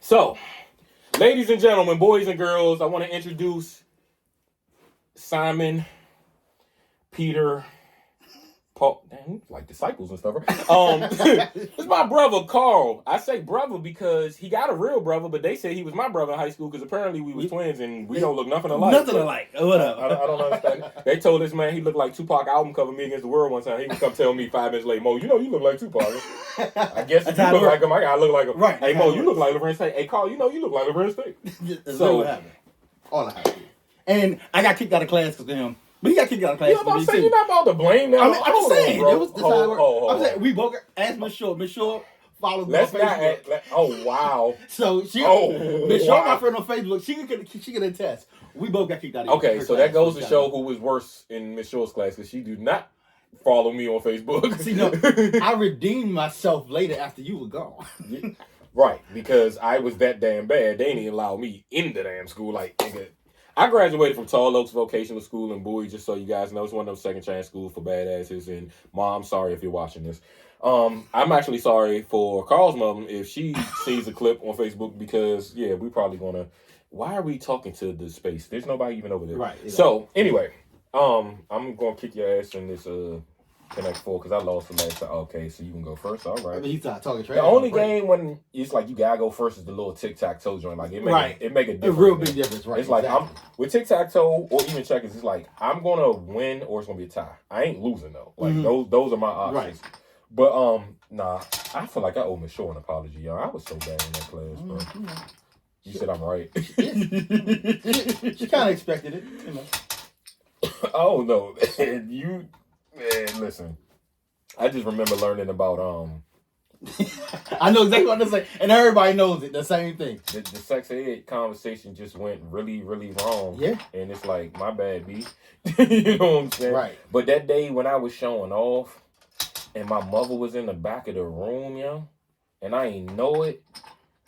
So, ladies and gentlemen, boys and girls, I want to introduce Simon, Peter, Paul, dang, like disciples and stuff, right? It's my brother, Carl. I say brother because he got a real brother, but they say he was my brother in high school because apparently we was twins and we don't look nothing alike. Nothing alike. What up? I don't understand. They told this man he looked like Tupac album cover Me Against the World one time. He would come tell me 5 minutes later, Mo, you know you look like Tupac. I guess if you look like him, I gotta look like him. Right. Hey, Mo, you look like Lorenz Tate. Hey, Carl, you know you look like Lorenz Tate. So what happened? All I had. And I got kicked out of class because of him. But he got kicked out of class. You know what I'm saying? You're not about to blame them. I'm just saying. Bro. It was this I'm saying we both asked Miss Short. Miss Short follows me on Facebook. Oh wow. So Miss Short, my friend on Facebook, she can attest. We both got kicked out of Okay, so that goes to show who was worse in Miss Short's class because she do not follow me on Facebook. See, no, I redeemed myself later after you were gone. Right, because I was that damn bad. They didn't even allow me in the damn school. Like, nigga, I graduated from Tall Oaks Vocational School in Bowie, just so you guys know. It's one of those second chance schools for badasses. And Mom, sorry if you're watching this. I'm actually sorry for Carl's mom if she sees a clip on Facebook because, yeah, we probably gonna. Why are we talking to the space? There's nobody even over there. Right. Exactly. So anyway, I'm gonna kick your ass in this Connect 4 because I lost the last time. Okay, so you can go first. All right. I mean, he's not talking trash. The only game when it's like you gotta go first is the little tic-tac-toe joint. Like it make a difference. A real big difference, right? It's like I'm with tic-tac-toe or even checkers. It's like I'm gonna win or it's gonna be a tie. I ain't losing though. Like those are my options. Right. But nah, I feel like I owe Miss Shaw an apology, y'all. I was so bad in that class, bro. You said I'm right. She kind of expected it, you know. Oh no, man, listen. I just remember learning about I know exactly what to say, and everybody knows it. The same thing. The sex ed conversation just went really, really wrong. Yeah, and it's like my bad, B. You know what I'm saying? Right. But that day when I was showing off, and my mother was in the back of the room, yo, and I ain't know it,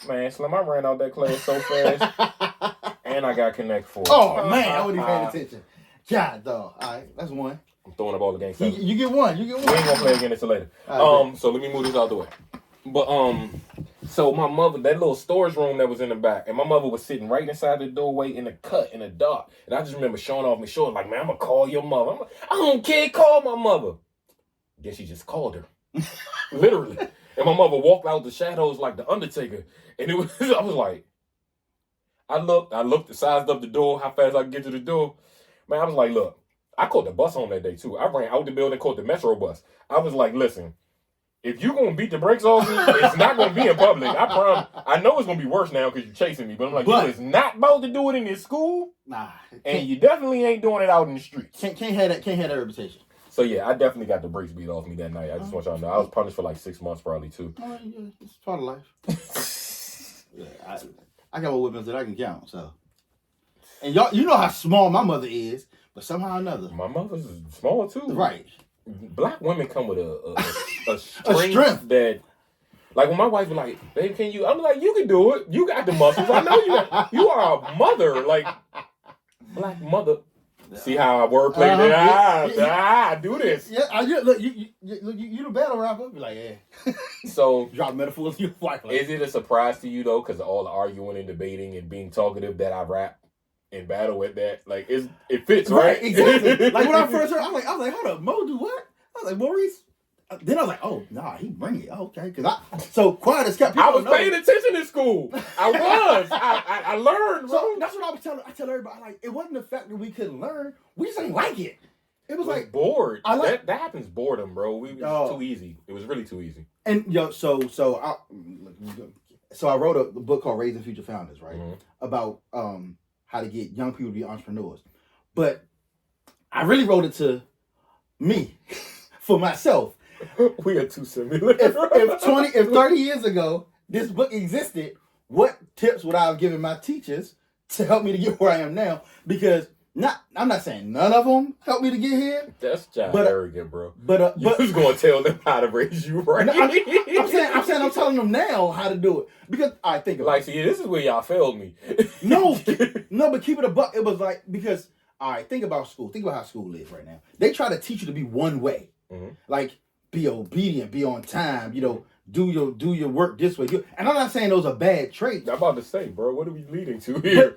man. Slim, I ran out that class so fast, and I got Connect 4. Oh man, I wasn't even paying attention. God, dog. All right, that's one. I'm throwing up all the games. You get one. You get one. We ain't gonna play again until later. So let me move this out the way. But so my mother, that little storage room that was in the back, and my mother was sitting right inside the doorway in the cut in the dark. And I just remember showing off my shoulder, like, man, I'm gonna call your mother. I don't care, call my mother. Then she just called her, literally. And my mother walked out the shadows like the Undertaker, and it was I was like, I looked, sized up the door, how fast I could get to the door. Man, I was like, look. I caught the bus home that day, too. I ran out the building, caught the Metro bus. I was like, listen, if you're going to beat the brakes off me, it's not going to be in public. I promise. I know it's going to be worse now because you're chasing me, but I'm like, you is not about to do it in this school. Nah. And you definitely ain't doing it out in the streets. Can't have that reputation. So, yeah, I definitely got the brakes beat off me that night. I just want y'all to know. I was punished for like 6 months probably, too. Oh, yeah, it's part of life. Yeah, I got more weapons that I can count, so. And y'all, you know how small my mother is. But somehow or another. My mother's small too. Right. Black women come with a strength that, like when my wife was like, babe, can you? I'm like, you can do it. You got the muscles. I know you are a mother. Like, black mother. See how I wordplay I do this. Yeah, look, you the battle rapper. Be like, yeah. So drop metaphors. You like. Is it a surprise to you though, because of all the arguing and debating and being talkative that I rap? In battle with that, like it fits, right? Exactly. Like when I first heard, I was like, hold up, Mo do what? I was like, Maurice. Then I was like, oh nah, he bring it. Oh, okay, because so quiet as kept. I was paying attention in school. I was. I learned. So that's what I was telling. I tell everybody, like, it wasn't the fact that we couldn't learn. We just ain't like it. It was like bored. That happens. Boredom, bro. It was too easy. It was really too easy. And so I wrote a book called Raising Future Founders, right? About how to get young people to be entrepreneurs. But I really wrote it to me, for myself. We are too similar. If 30 years ago, this book existed, what tips would I have given my teachers to help me to get where I am now? Because I'm not saying none of them helped me to get here. That's just arrogant, bro. But who's gonna tell them how to raise you right? I'm telling them now how to do it because I think about see, this is where y'all failed me. no, but keep it a buck. It was like because think about school. Think about how school is right now. They try to teach you to be one way, like be obedient, be on time. You know, do your work this way. And I'm not saying those are bad traits. I'm about to say, bro, what are we leading to here?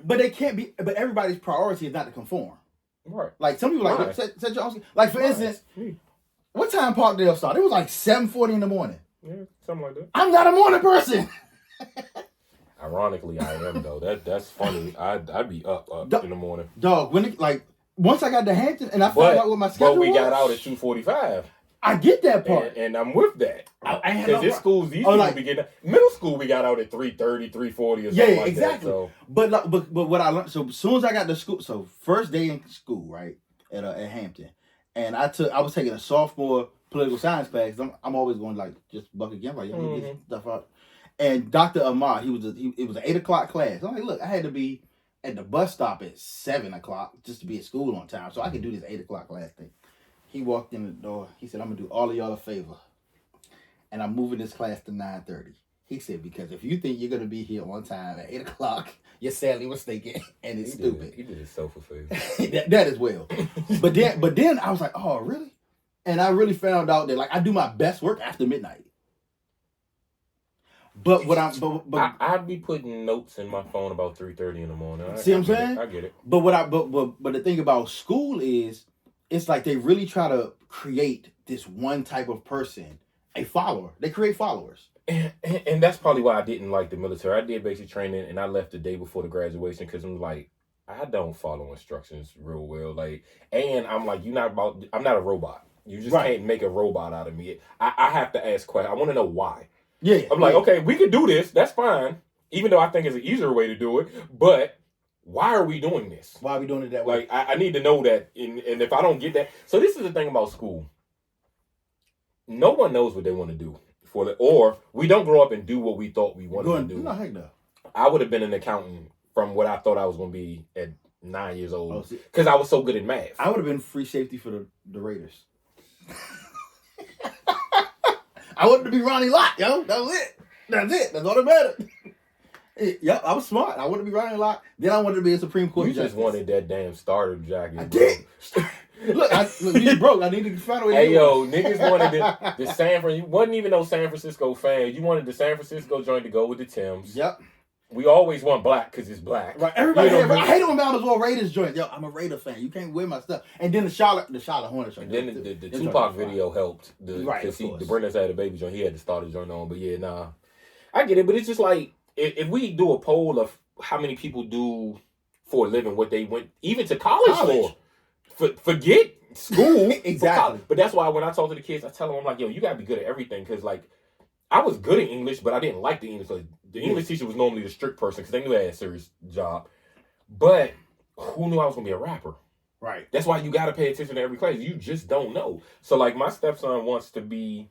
But they can't be. But everybody's priority is not to conform. Right. Like some people like set your own. Like for instance, what time Parkdale started? It was like 7:40 in the morning. Yeah, something like that. I'm not a morning person. Ironically, I am though. That's funny. I'd be up in the morning. Dog, once I got to Hampton and I found out what my schedule was. But we got out at 2:45. I get that part. And I'm with that. Because this schools, these people be getting... Middle school, we got out at 3:30, 3:40 or something like exactly. that. So. But what I learned... So as soon as I got to school... So first day in school, right? At Hampton. And I was taking a sophomore political science class. I'm always going like, just buck again. Like, get stuff out. And Dr. Ahmad, it was an 8 o'clock class. I'm like, look, I had to be at the bus stop at 7 o'clock just to be at school on time. So I could do this 8 o'clock class thing. He walked in the door. He said, I'm going to do all of y'all a favor. And I'm moving this class to 9:30. He said, because if you think you're going to be here on time at 8 o'clock, you're sadly mistaken. And it's stupid. He did himself a favor. that as well. But then I was like, oh, really? And I really found out that like I do my best work after midnight. But I'd be putting notes in my phone about 3:30 in the morning. See what I'm saying? I get it. But but the thing about school is it's like they really try to create this one type of person, a follower. They create followers. And that's probably why I didn't like the military. I did basic training and I left the day before the graduation because I'm like, I don't follow instructions real well. Like, and I'm like, I'm not a robot. You just can't make a robot out of me. I have to ask questions. I want to know why. Yeah. I'm like, okay, we can do this. That's fine. Even though I think it's an easier way to do it. But why are we doing this? Why are we doing it that way? Like, I need to know that. And if I don't get that. So this is the thing about school. No one knows what they want to do. Or we don't grow up and do what we thought we wanted to do. No, heck no. I would have been an accountant from what I thought I was going to be at 9 years old. Because I was so good at math. I would have been free safety for the Raiders. I wanted to be Ronnie Lott, yo. That was it. That's all that mattered. Yep, I was smart. I wanted to be Ronnie Lott. Then I wanted to be a Supreme Court justice. You just wanted that damn starter jacket. I did. Look, you broke. I need to find a way to Hey, yo, niggas wanted the San Francisco. You wasn't even no San Francisco fan. You wanted the San Francisco joint to go with the Timbs. Yep. We always want black because it's black. Right. Everybody, I hate it when Mount well Raiders joint. Yo, I'm a Raider fan. You can't wear my stuff. And then the Charlotte Hornets joint. And then the Tupac video helped. Because the Brennan's had a baby joint. He had to start his joint on. But yeah, nah. I get it. But it's just like, if we do a poll of how many people do for a living, what they went, even to college. for, forget school. Exactly. But that's why when I talk to the kids, I tell them, I'm like, yo, you got to be good at everything. Because, like, I was good at English, but I didn't like the English. Like, the English teacher was normally the strict person because they knew I had a serious job. But who knew I was going to be a rapper? Right. That's why you got to pay attention to every class. You just don't know. So, like, my stepson wants to be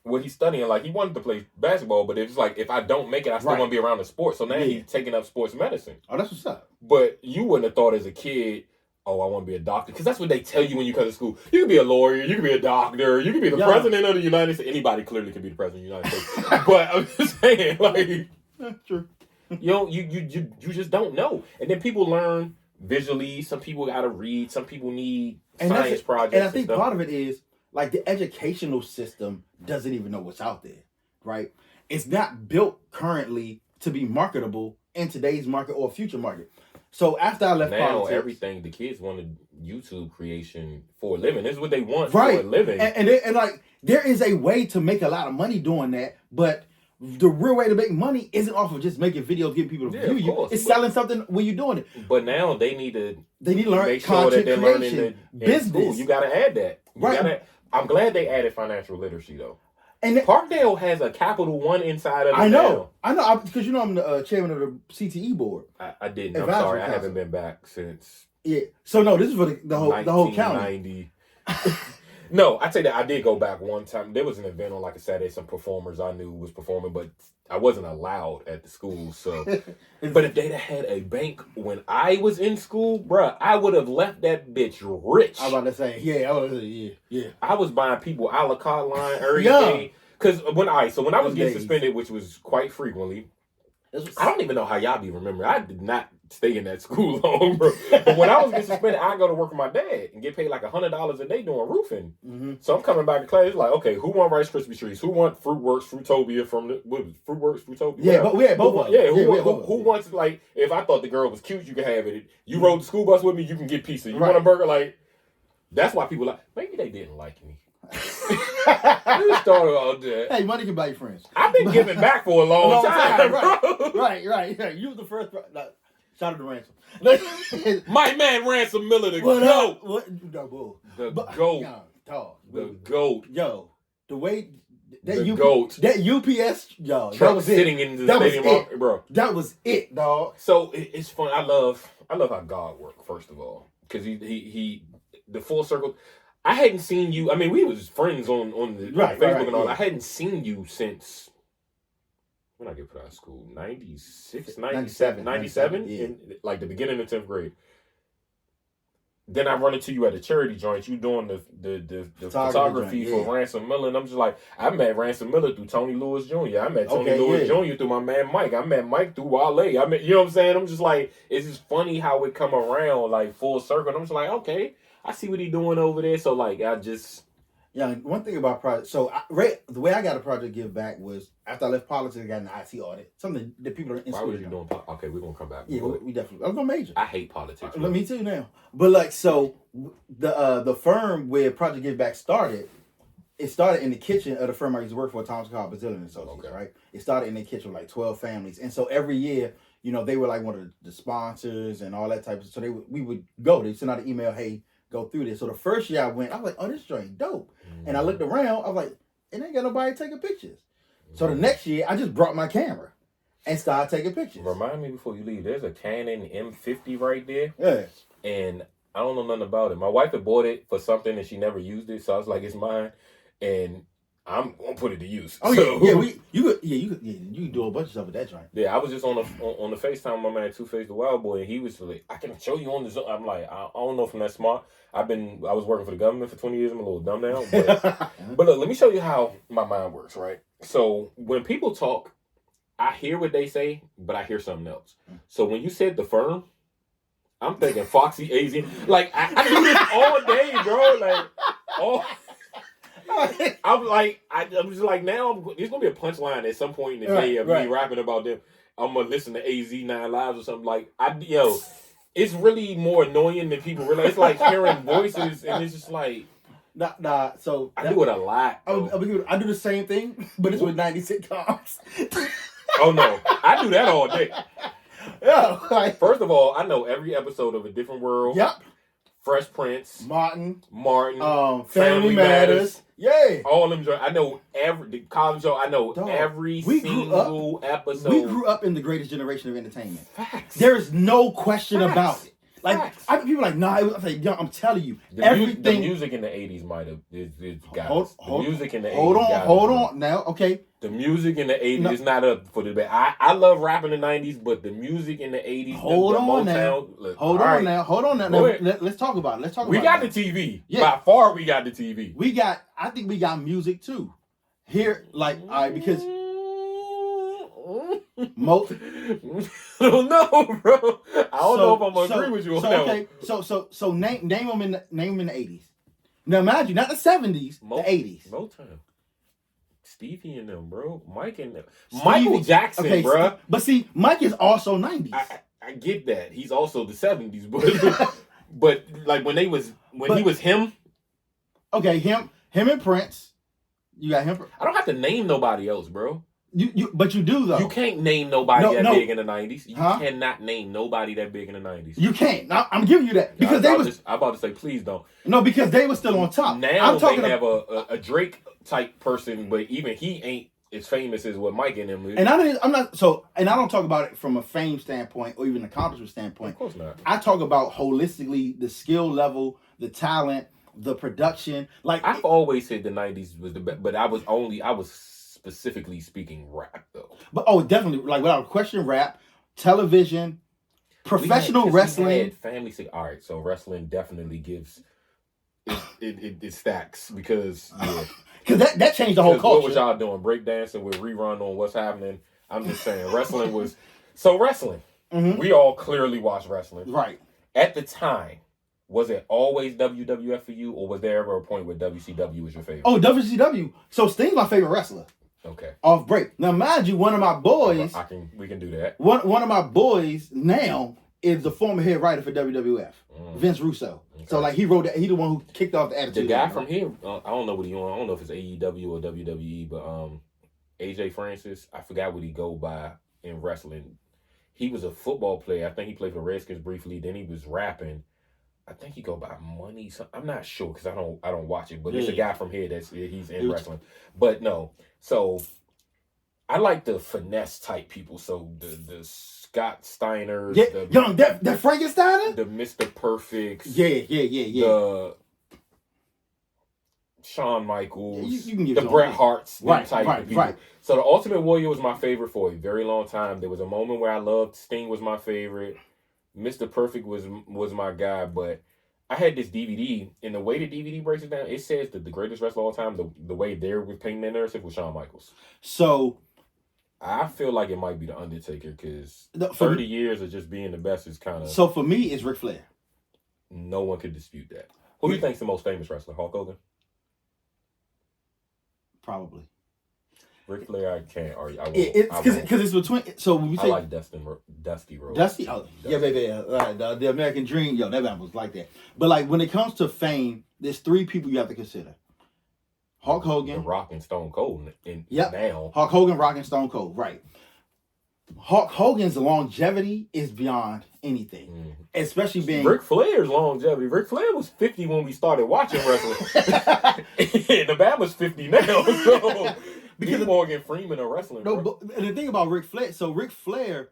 what he's studying. Like, he wanted to play basketball, but it's like, if I don't make it, I still want to be around the sport. So now he's taking up sports medicine. Oh, that's what's up. But you wouldn't have thought as a kid, oh, I want to be a doctor. Because that's what they tell you when you come to school. You can be a lawyer. You can be a doctor. You can be the president of the United States. Anybody clearly can be the president of the United States. But I'm just saying, like, that's true. You just don't know. And then people learn visually. Some people got to read. Some people need science projects. And I think part of it is, like, the educational system doesn't even know what's out there, right? It's not built currently to be marketable in today's market or future market. So after I left politics, everything, the kids wanted YouTube creation for a living. This is what they want for a living. And like, there is a way to make a lot of money doing that, but the real way to make money isn't off of just making videos, getting people to view you. It's selling something when you're doing it. But now they need to learn make content sure that they're creation, learning business. School. You got to add that. I'm glad they added financial literacy though. And Parkdale has a Capital One inside of it. I know, because I'm the chairman of the CTE board. I didn't. I'm sorry, I haven't been back since. Yeah. So no, this is for the whole county. No, I tell you that I did go back one time. There was an event on like a Saturday. Some performers I knew was performing, but I wasn't allowed at the school. So, but if they'd had a bank when I was in school, bruh, I would have left that bitch rich. I was about to say, yeah. I was buying people a la carte line every day. Because when I was getting suspended, which was quite frequently, I don't even know how y'all be remembering. I did not stay in that school long, bro. But when I was getting suspended, I go to work with my dad and get paid like $100 a day doing roofing. Mm-hmm. So I'm coming back to class like, okay, who want Rice Krispie trees? Who want Fruitworks, Fruitopia from the Fruitworks, Fruitopia? Yeah, but we had both of them. Yeah, who wants, like, if I thought the girl was cute, you can have it. You rode the school bus with me, you can get pizza. You want a burger? Like, that's why people like, maybe they didn't like me. You started all that. Hey, money can buy you friends. I've been giving back for a long time, bro. Right. You was the first. Shout out to Ransom. My man Ransom Miller, the goat. The goat. The goat. Yo, the way goat. That UPS, yo, truck was sitting in the stadium, bro. That was it, dog. So it's fun. I love how God works. First of all, because he the full circle. I hadn't seen you. I mean, we was friends on the Facebook and all. I hadn't seen you since when I get put out of school, 96, 97, yeah. in like the beginning of 10th grade. Then I run into you at a charity joint. You doing the photography for Ransom Miller, and I'm just like, I met Ransom Miller through Tony Lewis Jr. I met Tony Lewis Jr. through my man Mike. I met Mike through Wale. I met, you know what I'm saying? I'm just like, it's just funny how it come around like full circle. And I'm just like, okay, I see what he doing over there. So like, I just. Yeah, one thing about project. So the way I got a project give back was after I left politics, I got an IT audit. Something that people are in. Why was you doing? Okay, we're gonna come back. Yeah, we definitely. I was gonna major. I hate politics. Let me tell you now. But like, so the firm where Project Give Back started, it started in the kitchen of the firm I used to work for, Thomas Carr Bazillion Associates. Okay. Right. It started in the kitchen with like 12 families, and so every year, you know, they were like one of the sponsors and all that type of. So we would go. They send out an email, hey, go through this. So the first year I went, I was like, oh, this joint dope. And I looked around, I was like, it ain't got nobody taking pictures. So the next year, I just brought my camera and started taking pictures. Remind me before you leave, there's a Canon M50 right there. Yeah. And I don't know nothing about it. My wife had bought it for something and she never used it, so I was like, it's mine. And I'm gonna put it to use. Oh so, you can do a bunch of stuff with that joint. Yeah, I was just on the FaceTime with my man Two Face the Wild Boy, and he was like, I can show you on the Zoom. I'm like, I don't know if I'm that smart. I was working for the government for 20 years. I'm a little dumb now. But look, let me show you how my mind works, right? So when people talk, I hear what they say, but I hear something else. So when you said the firm, I'm thinking Foxy AZ. Like, I do this all day, bro. Like, I'm just like, now there's going to be a punchline at some point in the day of me rapping about them. I'm going to listen to AZ9 Lives or something. Like, it's really more annoying than people realize. It's like hearing voices, and it's just like, so I do it a lot. I do the same thing, but it's with 90 sitcoms. Oh no, I do that all day. Yeah. First of all, I know every episode of A Different World. Yep. Fresh Prince. Martin. Family Matters. Yeah. All of them. I know the college show. I know every single episode. We grew up in the greatest generation of entertainment. Facts. There is no question about it. Like, people are like, nah, I'm telling you, everything. The music in the 80s might have got The music in the 80s. Hold on. Now, okay. The music in the 80s is not up for the debate. I love rap in the 90s, but the music in the 80s. Hold on now. Let's talk about it. We got the TV. Yeah. By far, we got the TV. I think we got music too. Here, like, all right, because most. I don't know, bro. I don't know if I'm gonna agree with you on that. Okay, so name them in the 80s. Now, mind you, not the 70s, the 80s. Motown. Stevie and them, bro. Mike and them. Michael Jackson, bro. But see, Mike is also 90s. I get that. He's also the 70s, but like when he was him. Okay, him and Prince. You got him. I don't have to name nobody else, bro. But you do though. You can't name nobody big in the 90s. You cannot name nobody that big in the 90s. You can't. I'm giving you that because I'm about to say, please don't. No, because they were still on top. Now they have a Drake type person, but even he ain't as famous as what Mike and them is. And I don't talk about it from a fame standpoint or even accomplishment standpoint. Of course not. I talk about holistically the skill level, the talent, the production. Like, I've always said the 90s was the best, but I was specifically speaking rap though. But definitely, like, without question, rap, television, professional wrestling. We had family say, all right, so wrestling definitely gives it stacks because that changed the whole culture. What was y'all doing? Breakdancing with rerun on What's Happening. I'm just saying wrestling was wrestling. We all clearly watch wrestling. Right. At the time, was it always WWF for you, or was there ever a point where WCW was your favorite? Oh, WCW. So Sting's my favorite wrestler. Okay. Off break. Now, mind you, one of my boys. We can do that. One of my boys now is the former head writer for WWF, Vince Russo. Okay. So like he wrote that. He the one who kicked off the Attitude. The guy from here, I don't know what he on. I don't know if it's AEW or WWE, but AJ Francis. I forgot what he go by in wrestling. He was a football player. I think he played for the Redskins briefly. Then he was rapping. I think he go by Money. I'm not sure because I don't watch it. But it's a guy from here he's in wrestling. But no, so I like the finesse type people. So the Scott Steiners, that Frankensteiner, the Mr. Perfects, yeah. The Shawn Michaels, you can give the Bret Harts, type of people. Right. So the Ultimate Warrior was my favorite for a very long time. There was a moment where I loved Sting was my favorite. Mr. Perfect was my guy, but I had this DVD, and the way the DVD breaks it down, it says that the greatest wrestler of all time, the way they were painting their narrative was Shawn Michaels. So I feel like it might be the Undertaker because 30 years of just being the best is kind of. So for me, it's Ric Flair. No one could dispute that. Who do you think's the most famous wrestler? Hulk Hogan? Probably. Ric Flair, I can't argue. Because it's between. So when we say I like Dusty Rhodes. Dusty, yeah, baby, the American Dream, that man was like that. But like when it comes to fame, there's three people you have to consider: Hulk Hogan, The Rock, and Stone Cold. Now Hulk Hogan, Rock, and Stone Cold, right? Hulk Hogan's longevity is beyond anything, especially being Ric Flair's longevity. Ric Flair was 50 when we started watching wrestling, and the man was 50 now. So. Because Morgan Freeman are wrestling. No, but the thing about Ric Flair, so Ric Flair,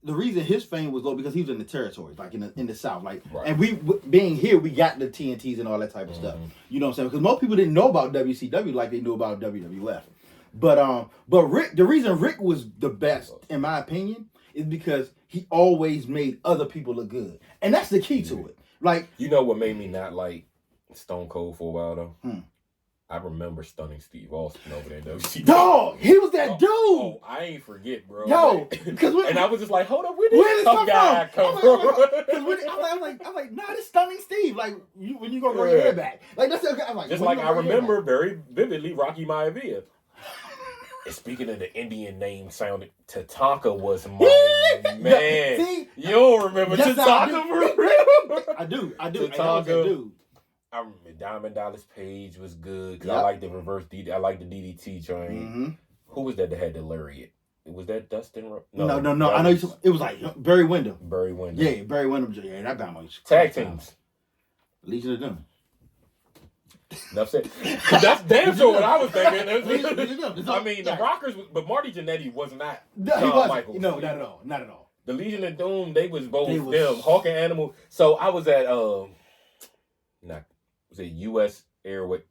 the reason his fame was low because he was in the territories, like in the South, like, and we being here, we got the TNTs and all that type of stuff. You know what I'm saying? Because most people didn't know about WCW like they knew about WWF. But Rick, the reason Rick was the best, in my opinion, is because he always made other people look good, and that's the key to it. Like, you know what made me not like Stone Cold for a while though. I remember stunning Steve Austin over there in WCW. Dog, he was that dude. Oh, I ain't forget, bro. Yo, and I was just like, hold up, where did this guy come from? I'm like, nah, this stunning Steve. Like, when you gonna grow your hair back? Like that's okay. I'm like, just like I remember very vividly Rocky Maivia. And speaking of the Indian name sounding, Tatanka was my man. See, you don't remember Tatanka for real? I do. Tatanka, dude. I remember Diamond Dallas Page was good because I like the reverse DDT. I like the DDT joint. Who was that had the lariat? Was that Dustin? No. I know it was like Barry Windham. Yeah, Barry Windham. Yeah, that guy was tag teams. Legion of Doom. That's it. That's damn sure what I was thinking. I mean, the Rockers, but Marty Jannetty was not Shawn Michaels. No, not at all. The Legion of Doom, they was both them. Hawk and Animal. So I was at was it U.S. Airway?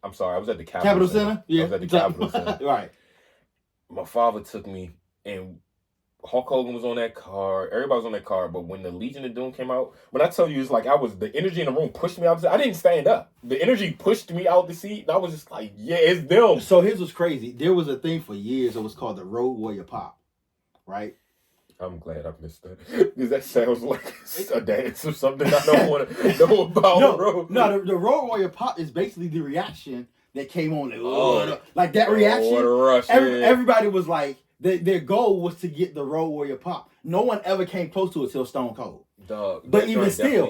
I'm sorry, I was at the Capitol Center. Yeah, I was at the Capitol Center. Right. My father took me, and Hulk Hogan was on that card. Everybody was on that card. But when the Legion of Doom came out, when I tell you, it's like the energy in the room pushed me out. I didn't stand up. The energy pushed me out the seat, and I was just like, yeah, it's them. So here's what's crazy. There was a thing for years that was called the Road Warrior Pop, right? I'm glad I missed that because that sounds like a dance or something I don't want to know about. The Road Warrior Pop is basically the reaction that came on. Like that reaction. Rush, everybody was like, their goal was to get the Road Warrior Pop. No one ever came close to it till Stone Cold. Dog, but even still,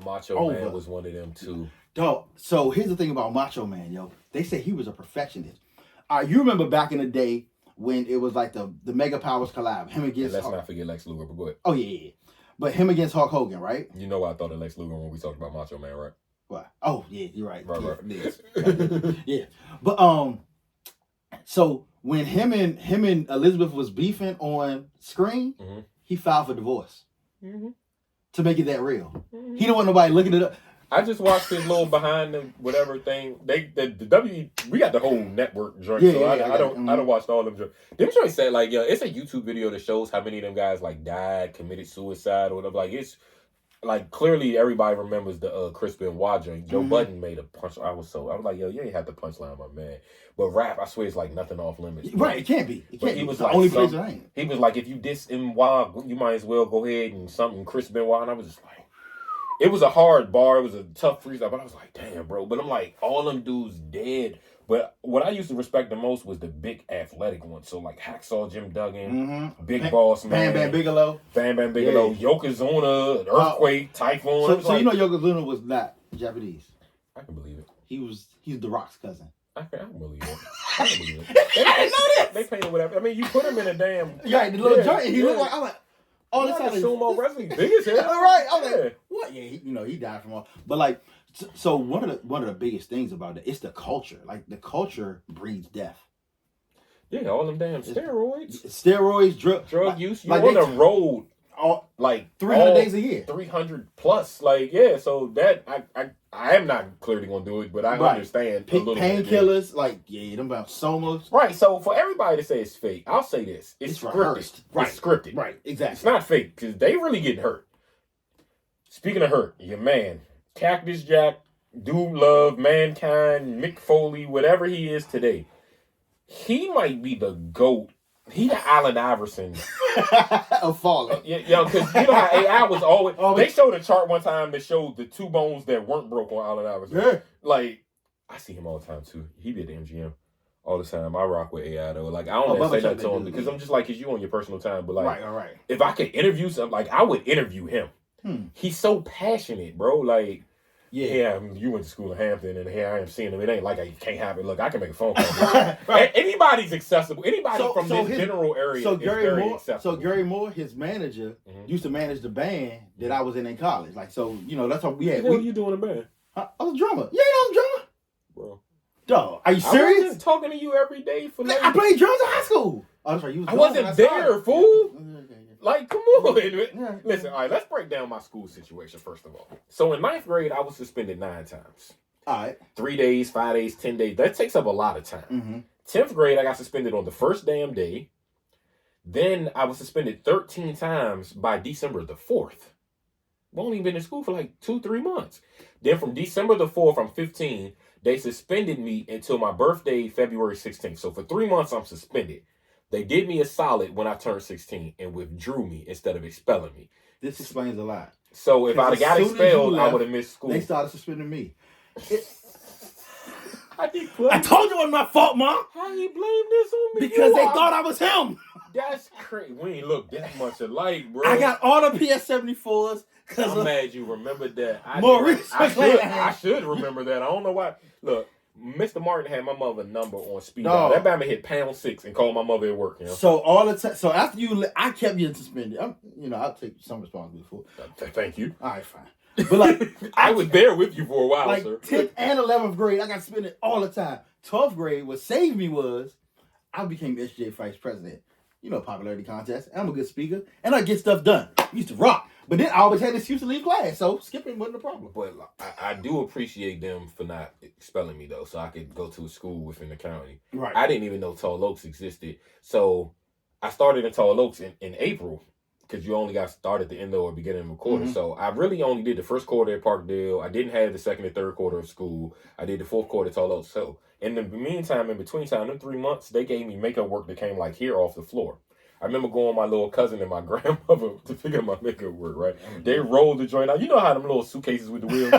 Macho Man was one of them too. Dog. So here's the thing about Macho Man, yo. They say he was a perfectionist. You remember back in the day when it was like the Mega Powers collab, him against. And let's not forget Lex Luger, but go ahead. Oh yeah. But him against Hulk Hogan, right? You know I thought of Lex Luger when we talked about Macho Man, right? What? Oh yeah, you're right. Right. Yeah. But so when him and Elizabeth was beefing on screen, he filed for divorce to make it that real. He don't want nobody looking it up. I just watched this little behind the whatever thing. We got the whole network joint, I don't watch all of them. Them joints say like, it's a YouTube video that shows how many of them guys like died, committed suicide, or whatever. Like like clearly everybody remembers the Chris Benoit joint. Joe Budden made a punch. I was like, yo, you ain't had the punchline, my man. But rap, I swear, it's like nothing off limits. Right, it can't be. It can't he be. was It's like the only place I ain't. He was like, if you diss Benoit, you might as well go ahead and something Chris Benoit. And I was just like, it was a hard bar. It was a tough freestyle. But I was like, damn, bro. But I'm like, all them dudes dead. But what I used to respect the most was the big athletic ones. So like Hacksaw Jim Duggan, Big Boss Man, Bam Bigelow, Yokozuna, Earthquake, Typhoon. So you know Yokozuna was not Japanese. I can believe it. He's The Rock's cousin. I can believe it. I can believe it. I didn't know this. They painted whatever. I mean, you put him in a damn the little joint. He looked like, I'm like, oh, this like sumo wrestling, big as hell. All right, I'm like, what? Yeah, he died from all. But like, so one of the biggest things about it is the culture. Like the culture breeds death. Yeah, all them damn steroids, drug use. You're on the road. Like 300 days a year, 300 plus. Like so that I am not clearly gonna do it, but I understand painkillers. Like them about somas. Right. So for everybody to say it's fake, I'll say this: it's scripted. Rehearsed. Right. It's scripted. Right. Exactly. It's not fake because they really getting hurt. Speaking of hurt, your man Cactus Jack, Dude Love, Mankind, Mick Foley, whatever he is today, he might be the GOAT. He the Allen Iverson of falling. Yeah, because you know how AI was always. They showed a chart one time that showed the two bones that weren't broke on Allen Iverson. Yeah. Like, I see him all the time too. He be at the MGM all the time. I rock with AI though. Like, I don't say that to him because I'm just like, it's you on your personal time. But like, right. If I could interview something, like I would interview him. He's so passionate, bro. Like. Yeah, you went to school in Hampton, and here I am seeing him. It ain't like I can't have it. Look, I can make a phone call. Right. Anybody's accessible. Anybody from this general area is very accessible. So Gary Moore, his manager, used to manage the band that I was in college. Like, so, that's what we had. What you doing in a band? I was a drummer. Yeah, I was a drummer. Bro. Dog, are you serious? I wasn't talking to you every day for like... I played drums in high school. Oh, that's right. You was I wasn't there, fool. Yeah. Like, come on. Yeah. Listen, all right, let's break down my school situation first of all. So in 9th grade, I was suspended 9 times. All right. 3 days, 5 days, 10 days. That takes up a lot of time. 10th grade, I got suspended on the first damn day. Then I was suspended 13 times by December the 4th. I've only been in school for like 2-3 months. Then from December the 4th, I'm 15. They suspended me until my birthday, February 16th. So for 3 months, I'm suspended. They did me a solid when I turned 16 and withdrew me instead of expelling me. This explains a lot. So if I'd have got expelled, I would have missed school. They started suspending me. I told you it was my fault, Mom. How you blame this on me? Because they thought I was him. That's crazy. We ain't look that much alike, bro. I got all the PS74s. I'm mad you remembered that. I should remember that. I don't know why. Look. Mr. Martin had my mother number on speed dial. That Batman hit #6 and called my mother at work. So all the time. So after I kept getting suspended. I'll take some responsibility for it. Thank you. All right, fine. But like, I was there with you for a while, like, sir. 10th and 11th grade, I got suspended all the time. 12th grade, what saved me was I became SJ Vice President. Popularity contest. I'm a good speaker, and I get stuff done. I used to rock. But then I always had an excuse to leave class, so skipping wasn't a problem. But I do appreciate them for not expelling me, though, so I could go to a school within the county. Right. I didn't even know Tall Oaks existed. So I started in Tall Oaks in April, because you only got started at the end or beginning of a quarter. So I really only did the first quarter at Parkdale. I didn't have the second and third quarter of school. I did the fourth quarter at Tall Oaks. So in the meantime, in between time, them 3 months, they gave me makeup work that came like here off the floor. I remember going with my little cousin and my grandmother to pick up my makeup work, right? They rolled the joint out. You know how them little suitcases with the wheels?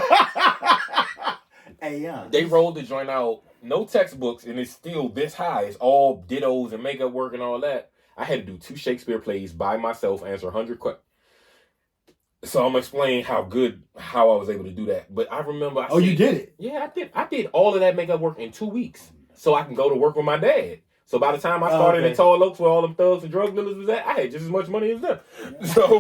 Hey, yeah. They rolled the joint out, no textbooks, and it's still this high. It's all dittos and makeup work and all that. I had to do 2 Shakespeare plays by myself, answer 100 questions. So I'm explaining how I was able to do that. But I remember... you did it? Yeah, I did all of that makeup work in 2 weeks so I can go to work with my dad. So by the time I started in Tall Oaks where all them thugs and drug dealers was at, I had just as much money as them. So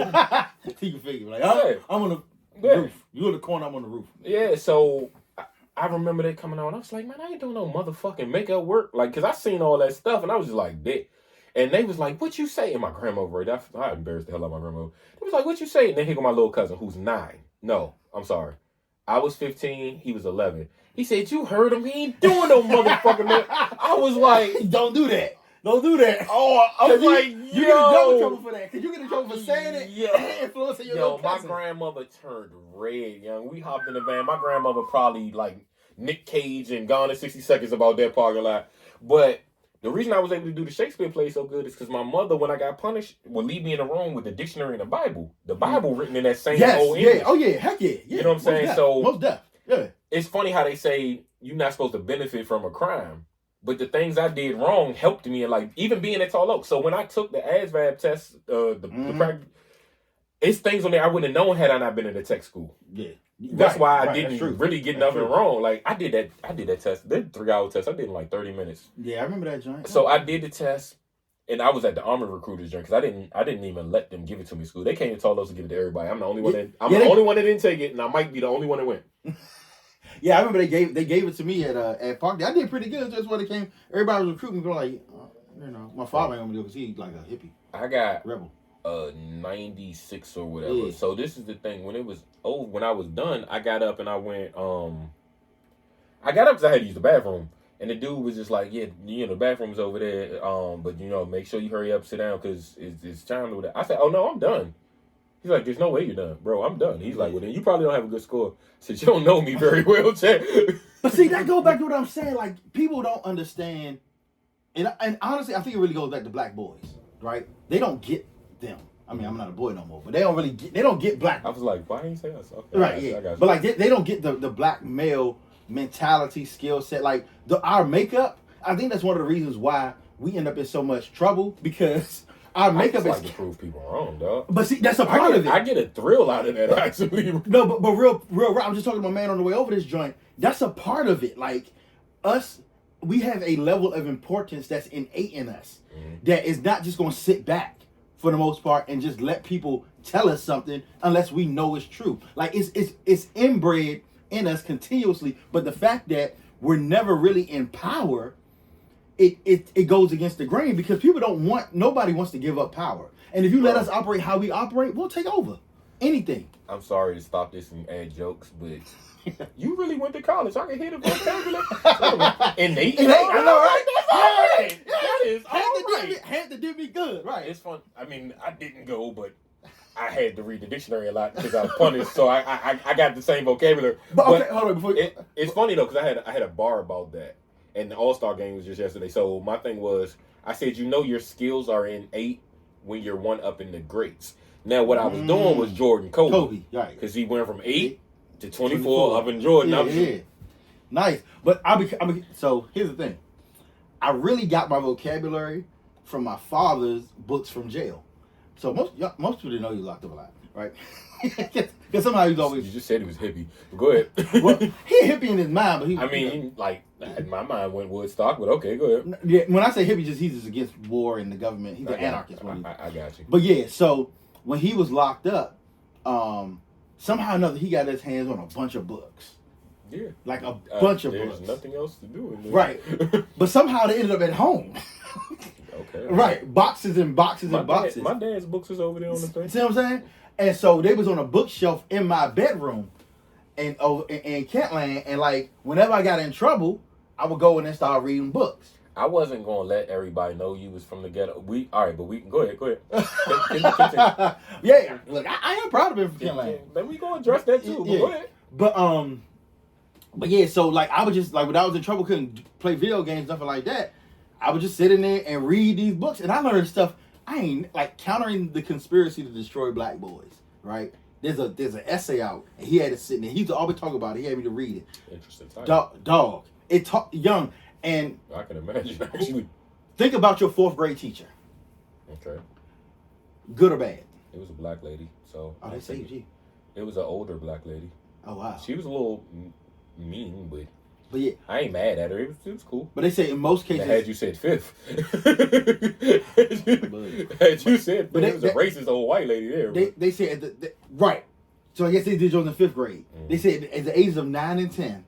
you can figure like, I'm on the roof. You in the corner, I'm on the roof. Yeah, so I remember that coming on. I was like, man, I ain't doing no motherfucking makeup work. Like, because I seen all that stuff and I was just like, bitch. And they was like, what you say? And my grandmother, I embarrassed the hell out of my grandmother. They was like, what you say? And then here go my little cousin who's 9. No, I'm sorry. I was 15. He was 11. He said, you heard him. He ain't doing no motherfucking man. I was like, don't do that. Don't do that. Oh, I was like, you get in double trouble for that. Because you get in trouble for saying it and influencing your little my cousin. grandmother turned red, young. We hopped in the van. My grandmother probably like Nick Cage and Gone in 60 Seconds about that parking lot. But the reason I was able to do the Shakespeare play so good is because my mother, when I got punished, would leave me in a room with the dictionary and the Bible. The Bible written in that same old English. Yeah. Oh, yeah. Heck yeah. You know what I'm saying? So most deaf. Yeah. It's funny how they say you're not supposed to benefit from a crime. But the things I did wrong helped me in life, even being at Tall Oak. So when I took the ASVAB test, the it's things on there I wouldn't have known had I not been in the tech school. Yeah. That's why I didn't really get nothing wrong. Like I did that test. The 3-hour test. I did in like 30 minutes. Yeah, I remember that joint. So I did the test, and I was at the Army recruiters joint because I didn't even let them give it to me in school. They came to Tall Oak to give it to everybody. I'm the only one the only one that didn't take it, and I might be the only one that went. Yeah, I remember they gave it to me at Park Day. I did pretty good just when it came. Everybody was recruiting me, going like, my father ain't gonna do it because he's like a hippie. I got rebel. 96 or whatever. Yeah. So this is the thing. When it was when I was done, I got up and I went. I got up because I had to use the bathroom, and the dude was just like, "Yeah, the bathroom's over there. But make sure you hurry up, sit down, because it's time to." I said, "Oh no, I'm done." He's like, "There's no way you're done, bro. I'm done." He's like, "Well, then you probably don't have a good score." I said, "You don't know me very well, Chad." But see, that goes back to what I'm saying. Like, people don't understand, and honestly, I think it really goes back to black boys, right? They don't get them. I mean, I'm not a boy no more, but they don't get black. I was like, why didn't you say us? Okay, right, yeah. But like, they don't get the black male mentality, skill set. Like, our makeup, I think that's one of the reasons why we end up in so much trouble, because our makeup is to prove people wrong, dog. But see, that's a part of it. I get a thrill out of that, actually. No, but real, I'm just talking to my man on the way over this joint. That's a part of it. Like, we have a level of importance that's innate in us that is not just going to sit back for the most part and just let people tell us something unless we know it's true. Like, it's inbred in us continuously, but the fact that we're never really in power, it goes against the grain, because nobody wants to give up power. And if you let us operate how we operate, we'll take over anything. I'm sorry to stop this and add jokes, but you really went to college. I can hear the vocabulary. Innate. I know, right? That's all right. That is all right. Had to do me good, right? It's fun. I mean, I didn't go, but I had to read the dictionary a lot because I was punished, so I got the same vocabulary. But okay, hold on. It's funny though, because I had a bar about that, and the All-Star game was just yesterday. So my thing was, I said, your skills are innate when you're one up in the greats. Now what I was doing was Kobe, right? Because he went from 8 to 24 up in Jordan. Yeah. Nice. But so here's the thing. I really got my vocabulary from my father's books from jail. So most people didn't know he was locked up a lot, right? Because somehow he's always... You just said he was hippie. Go ahead. Well, he hippie in his mind, but in my mind went Woodstock, but okay, go ahead. Yeah, when I say hippie, he's just against war and the government. He's an anarchist. I got you. But yeah, so when he was locked up, somehow or another, he got his hands on a bunch of books. Yeah. Like a bunch of books. There's nothing else to do in there. Right. But somehow they ended up at home. Okay. Right. Boxes and boxes and boxes. My dad's books is over there on the thing. See what I'm saying? And so they was on a bookshelf in my bedroom in Kentland, and like whenever I got in trouble, I would go in and start reading books. I wasn't gonna let everybody know you was from the ghetto. All right, but we can go ahead. Yeah, look, I am proud of being from Kentland. Then we gonna address that too. But go ahead. But yeah, so like I would just like when I was in trouble, couldn't play video games, nothing like that. I would just sit in there and read these books, and I learned stuff. I ain't like countering the conspiracy to destroy black boys. Right? There's an essay out, and he had to sit in there. He used to always talk about it. He had me to read it. Interesting title. Dog. It talk young. And I can imagine, actually. Think about your 4th grade teacher. Okay. Good or bad? It was a black lady. So. Oh, they say G. It was an older black lady. Oh, wow. She was a little mean, but yeah. I ain't mad at her. It was cool. But they say in most cases. Had you said 5th. Had you said 5th, it was a racist old white lady there. They said, right. So I guess they did yours in 5th grade. They said at the ages of 9 and 10,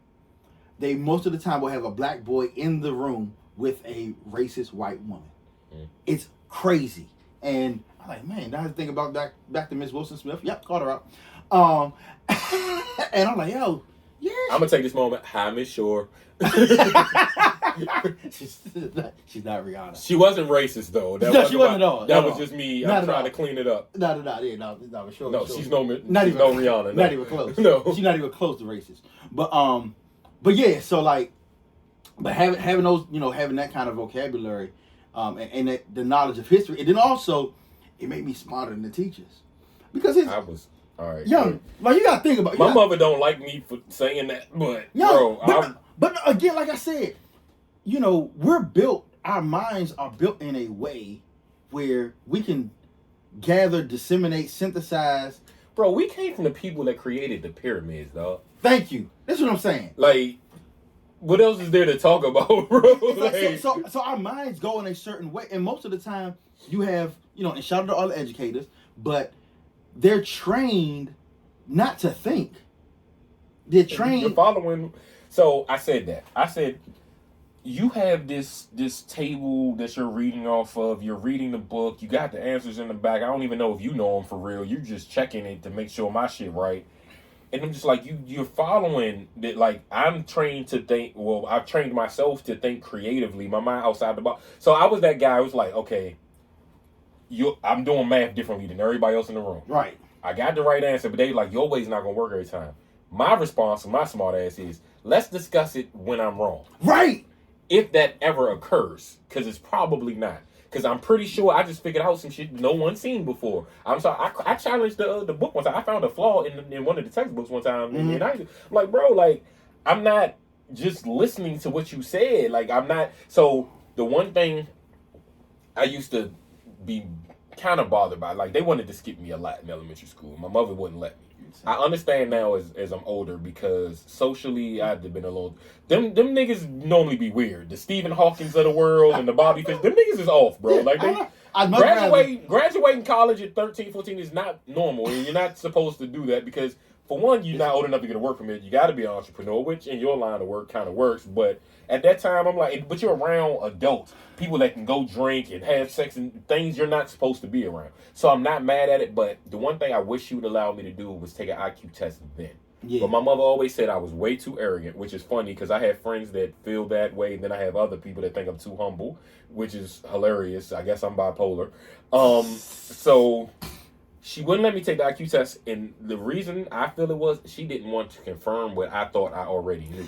they most of the time will have a black boy in the room with a racist white woman. It's crazy. And I'm like, man, now I think about back to Miss Wilson Smith. Yep, called her out. And I'm like, yo, yeah. I'm gonna take this moment. Hi, Miss Shore. She's not Rihanna. She wasn't racist though. She wasn't at all. That was just me. I'm trying to clean it up. No, sure. No, sure. she's no Rihanna. Not even close. No, she's not even close to racist. But yeah. So like, but having those, having that kind of vocabulary, and the knowledge of history, and then also, it made me smarter than the teachers, because I was. All right, young, like you gotta think about. My mother don't like me for saying that, but but again, like I said, our minds are built in a way where we can gather, disseminate, synthesize. Bro, we came from the people that created the pyramids, dog. Thank you. That's what I'm saying. Like, what else is there to talk about, bro? So our minds go in a certain way, and most of the time you have, and shout out to all the educators, but they're trained not to think. They're trained. You're following. So I said that. I said, you have this table that you're reading off of. You're reading the book. You got the answers in the back. I don't even know if you know them for real. You're just checking it to make sure my shit right. And I'm just like, you're following that. Like, I'm trained to think. Well, I've trained myself to think creatively. My mind outside the box. So I was that guy who was like, okay, I'm doing math differently than everybody else in the room. Right. I got the right answer, but they like, your way's not going to work every time. My response to my smart ass is, let's discuss it when I'm wrong. Right. If that ever occurs, because it's probably not. Because I'm pretty sure I just figured out some shit no one's seen before. I'm sorry, I challenged the book one time. I found a flaw in one of the textbooks one time. Mm-hmm. And I'm like, bro, like, I'm not just listening to what you said. Like, I'm not. So the one thing I used to be kind of bothered by, like, they wanted to skip me a lot in elementary school. My mother wouldn't let me. I understand now as I'm older, because socially I'd been a little. Them niggas normally be weird. The Stephen Hawkins of the world and the Bobby Fish. Them niggas is off, bro. Like, graduating college at 13, 14 is not normal, and you're not supposed to do that because, for one, you're not old enough to get a work permit. You got to be an entrepreneur, which in your line of work kind of works. But at that time, I'm like, but you're around adults, people that can go drink and have sex and things you're not supposed to be around. So I'm not mad at it. But the one thing I wish you would allow me to do was take an IQ test then. Yeah. But my mother always said I was way too arrogant, which is funny because I have friends that feel that way. And then I have other people that think I'm too humble, which is hilarious. I guess I'm bipolar. So she wouldn't let me take the IQ test, and the reason I feel it was she didn't want to confirm what I thought I already knew.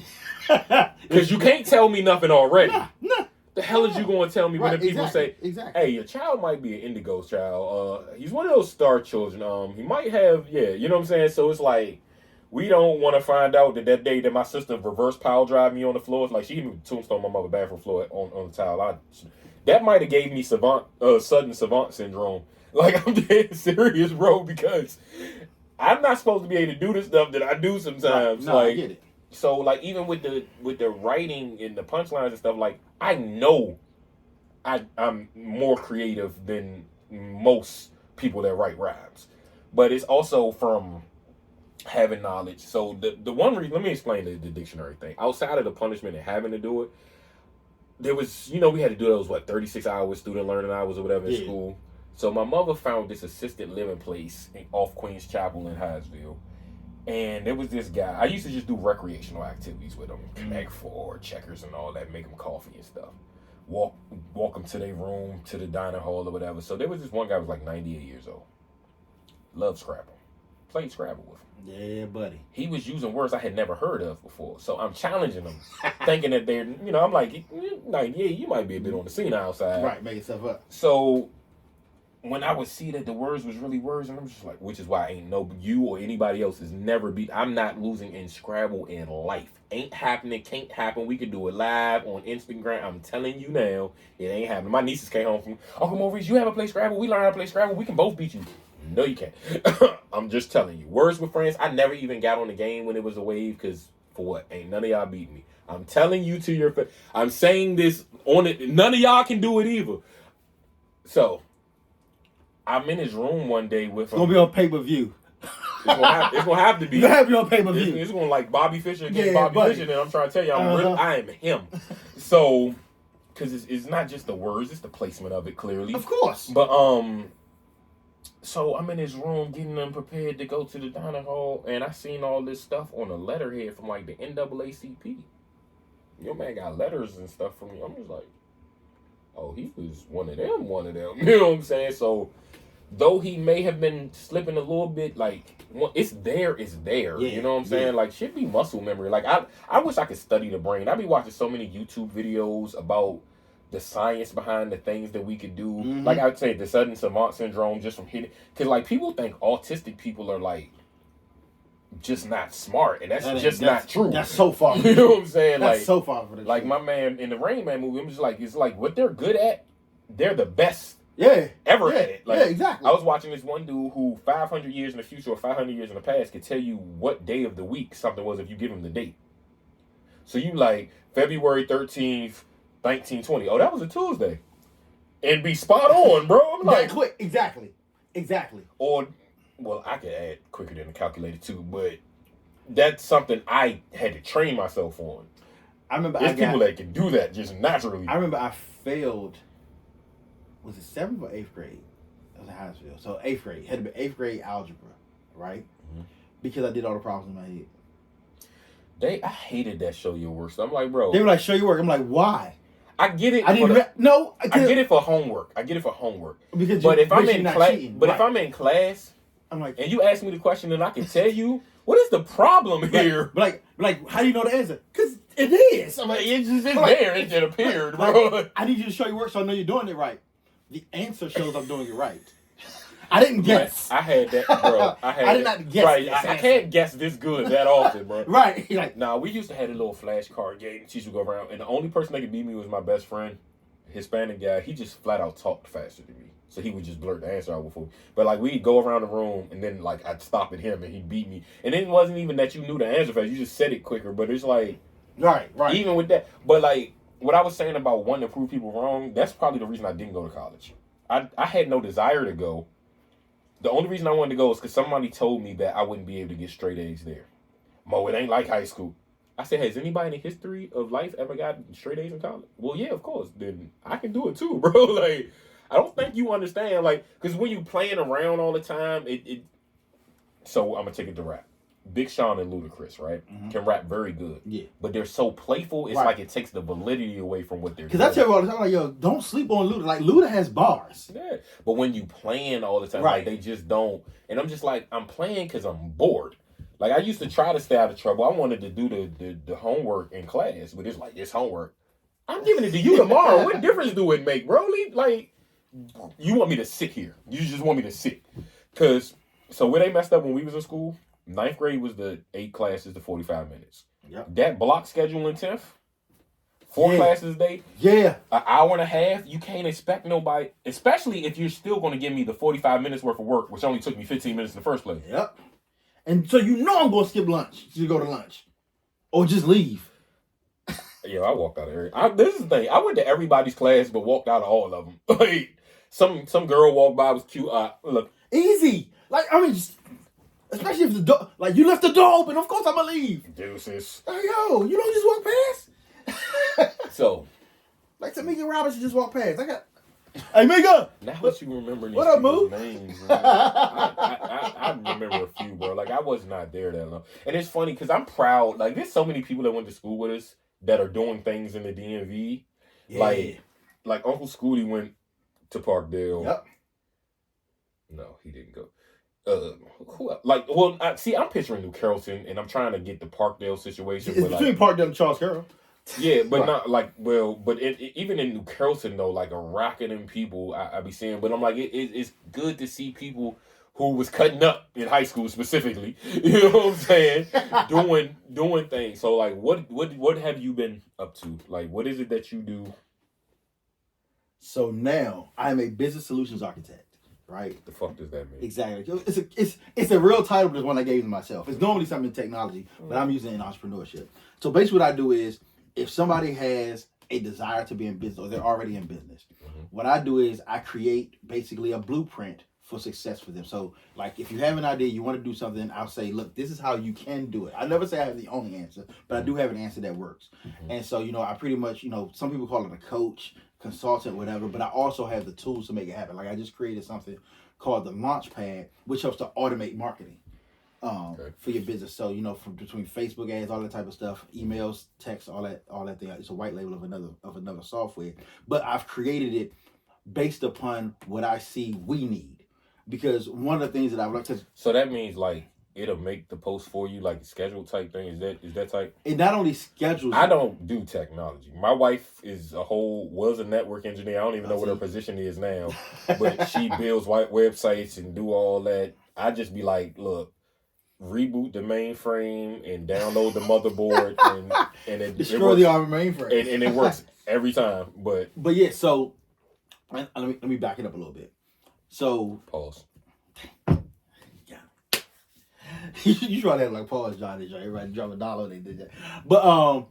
Because you can't tell me nothing already. Nah. The hell is you going to tell me when the people say, hey, your child might be an indigo child. He's one of those star children. He might have, you know what I'm saying? So it's like, we don't want to find out that day that my sister reverse pile drive me on the floor. It's like she even tombstone my mother's bathroom floor on the tile. That might have gave me sudden savant syndrome. Like, I'm dead serious, bro, because I'm not supposed to be able to do the stuff that I do sometimes. No, like, I get it. So, like, even with the writing and the punchlines and stuff, like, I know I'm more creative than most people that write rhymes. But it's also from having knowledge. So, the one reason, let me explain the dictionary thing. Outside of the punishment and having to do it, there was, we had to do those, 36 hours, student learning hours or whatever in school. So my mother found this assisted living place off Queens Chapel in Hyattsville. And there was this guy. I used to just do recreational activities with him. Connect Four, checkers and all that. Make them coffee and stuff. Walk them to their room, to the dining hall or whatever. So there was this one guy who was like 98 years old. Loved Scrabble. Played Scrabble with him. Yeah, buddy. He was using words I had never heard of before. So I'm challenging him. Thinking that they're, I'm like, 98, you might be a bit on the senile side. Right, make yourself up. So when I would see that the words was really words, and I'm just like, which is why ain't no you or anybody else is never beat. I'm not losing in Scrabble in life. Ain't happening, can't happen. We could do it live on Instagram. I'm telling you now, it ain't happening. My nieces came home from, Uncle Maurice, you ever play Scrabble? We learn how to play Scrabble. We can both beat you. No, you can't. I'm just telling you. Words with friends. I never even got on the game when it was a wave, because for what? Ain't none of y'all beat me. I'm telling you to your face. I'm saying this on it. None of y'all can do it either. So I'm in his room one day with him. It's gonna be on pay-per-view. It's gonna have to be. It's gonna have to be on pay-per-view. It's gonna like Bobby Fischer against Bobby Fischer, and I'm trying to tell you, I am him. So, because it's not just the words, it's the placement of it, clearly. Of course. But so I'm in his room getting them prepared to go to the dining hall, and I seen all this stuff on a letterhead from like the NAACP. your man got letters and stuff from you. I'm just like, oh, he was one of them. You know what I'm saying? So, though he may have been slipping a little bit, like, it's there. Yeah, you know what I'm saying? Like, should be muscle memory. Like, I wish I could study the brain. I be watching so many YouTube videos about the science behind the things that we could do. Mm-hmm. Like, I'd say the sudden savant syndrome just from hitting. Because, like, people think autistic people are, like, just not smart, and that's not true. That's so far. You know what I'm saying? That's like so far for the like truth. my man in the Rain Man movie. I'm just like, it's like what they're good at, they're the best. Yeah, ever at it. Like, yeah, exactly. I was watching this one dude who 500 years in the future or 500 years in the past could tell you what day of the week something was if you give him the date. So you like February 13th, 1920. Oh, that was a Tuesday, and be spot on, bro. I'm like, quick, exactly. Or, well, I could add quicker than a calculator too, but that's something I had to train myself on. I remember there's people that can do that just naturally. I remember I failed. Was it 7th or 8th grade? That was in high school. So 8th grade. Had to be 8th grade algebra, right? Mm-hmm. Because I did all the problems in my head. I hated that show your work. So I'm like, bro. They were like, show your work. I'm like, why? I get it. I get it for homework. Because but if I'm in class, if I'm in class, I'm like, and you ask me the question, and I can tell you, what is the problem here? But how do you know the answer? Because it is. I'm like, it's just there. It just appeared, bro. I need you to show your work so I know you're doing it right. The answer shows I'm doing it right. I didn't guess. I had that, bro. I did not guess. Right, I can't guess this good that often, bro. Right. Like, nah, we used to have a little flashcard game. And teacher would go around, and the only person that could beat me was my best friend, Hispanic guy. He just flat out talked faster than me, so he would just blurt the answer out before. But like we'd go around the room, and then like I'd stop at him, and he'd beat me. And it wasn't even that you knew the answer fast; you just said it quicker. But it's like, right. Even with that, but like what I was saying about wanting to prove people wrong, that's probably the reason I didn't go to college. I had no desire to go. The only reason I wanted to go is because somebody told me that I wouldn't be able to get straight A's there. Mo, it ain't like high school. I said, has anybody in the history of life ever got straight A's in college? Well, yeah, of course. Then I can do it too, bro. Like, I don't think you understand. Like, because when you playing around all the time, So I'm gonna take it to rap. Big Sean and Ludacris, right? Mm-hmm. Can rap very good. Yeah. But they're so playful, it's like it takes the validity away from what they're doing. Because I tell you all the time, like, yo, don't sleep on Luda. Like, Luda has bars. Yeah. But when you playing all the time, like, they just don't. And I'm just like, I'm playing because I'm bored. Like, I used to try to stay out of trouble. I wanted to do the homework in class, but it's like, it's homework. I'm giving it to you tomorrow. What difference do it make, bro? Like, you want me to sit here. You just want me to sit. Because, so where they messed up when we was in school, 9th grade was the 8 classes to 45 minutes. Yep. That block schedule in 10th, 4 classes a day. Yeah. An hour and a half. You can't expect nobody, especially if you're still going to give me the 45 minutes worth of work, which only took me 15 minutes in the first place. Yep. And so you know I'm going to skip lunch to go to lunch. Or just leave. Yeah, I walked out of here. This is the thing. I went to everybody's class but walked out of all of them. Like, some girl walked by, was cute. Look. Easy. Like, I mean, especially if the door, like, you left the door open, of course I'm gonna leave. Deuces. Like, yo, you don't just walk past? So. Like, Tamika Robertson just walked past. Hey, Mika! Now that you remember these what up, Moo? names, I remember a few, bro. Like, I was not there that long. And it's funny, because I'm proud. Like, there's so many people that went to school with us that are doing things in the DMV. Yeah. Like Uncle Scooty went to Parkdale. Yep. No, he didn't go. I'm picturing New Carrollton, and I'm trying to get the Parkdale situation. It's between Parkdale and Charles Carroll. Yeah, but not like, but even in New Carrollton though, like a rocket in people I be seeing. But I'm like, it's good to see people who was cutting up in high school specifically. You know what I'm saying? doing things. So like, what have you been up to? Like, what is it that you do? So now I am a business solutions architect. Right? The fuck does that mean? Exactly. It's a real title, but it's one I gave to myself. It's normally something in technology, but I'm using it in entrepreneurship. So basically what I do is, if somebody has a desire to be in business or they're already in business, what I do is I create basically a blueprint for success for them. So like if you have an idea, you want to do something, I'll say, look, this is how you can do it. I never say I have the only answer, but I do have an answer that works. And so, I pretty much, some people call it a coach, consultant, whatever, but I also have the tools to make it happen. Like I just created something called the Launchpad, which helps to automate marketing. for your business. So, you know, from between Facebook ads, all that type of stuff, emails, text, all that thing. It's a white label of another software. But I've created it based upon what I see we need. Because one of the things that I've learned... So that means, like, it'll make the post for you, like a schedule type thing. Is that type? It not only schedules. I don't do technology. My wife was a network engineer. I don't even know what her position is now, but she builds websites and do all that. I just be like, look, reboot the mainframe and download the motherboard and it destroy the ARM mainframe, and it works every time. But yeah, so let me back it up a little bit. So pause. You try to have like pause, Johnny. Everybody drop $1. They did that,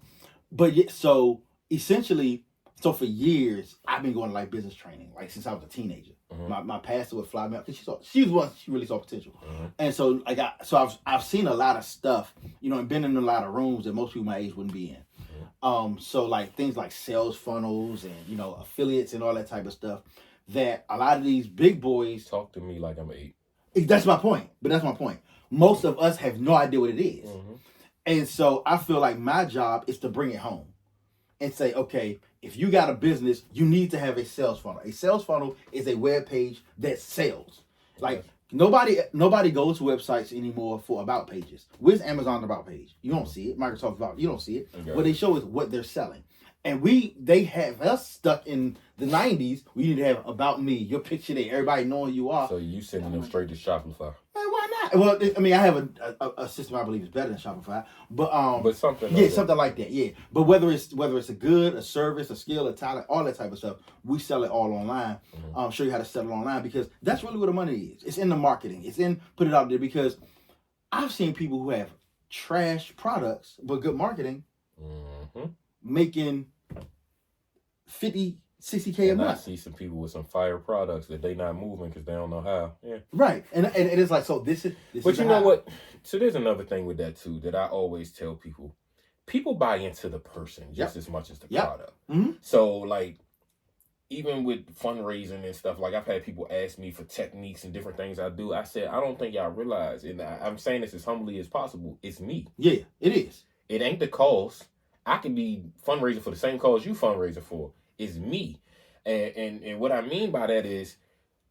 but yeah. So essentially, for years I've been going to like business training, like since I was a teenager. Mm-hmm. My pastor would fly me up because she really saw potential, mm-hmm. And so like I've seen a lot of stuff, you know, and been in a lot of rooms that most people my age wouldn't be in. Mm-hmm. So like things like sales funnels and, you know, affiliates and all that type of stuff that a lot of these big boys talk to me like I'm 8. That's my point. Most of us have no idea what it is. Mm-hmm. And so I feel like my job is to bring it home and say, okay, if you got a business, you need to have a sales funnel. A sales funnel is a web page that sells. Like nobody goes to websites anymore for about pages. Where's Amazon's about page? You don't see it. Microsoft's about, you don't see it. Okay. What they show is what they're selling. And they have us stuck in the 90s. We need to have about me, your picture there, everybody knowing you are. So you sending them straight to Shopify? Man, why not? Well, I mean, I have a system I believe is better than Shopify, but something, yeah, something like that, yeah. But whether it's a good, a service, a skill, a talent, all that type of stuff, we sell it all online. Mm-hmm. Show you how to sell it online because that's really where the money is. It's in the marketing. It's in put it out there because I've seen people who have trash products but good marketing, mm-hmm. making 50, 60K a month. I see some people with some fire products that they not moving because they don't know how. Yeah. Right. And it is like, so this is but you know what? So there's another thing with that too that I always tell people. People buy into the person just as much as the product. Mm-hmm. So like even with fundraising and stuff, like I've had people ask me for techniques and different things I do. I said, I don't think y'all realize, and I'm saying this as humbly as possible, it's me. Yeah, it is. It ain't the cause. I could be fundraising for the same cause you fundraising for. It's me. And what I mean by that is,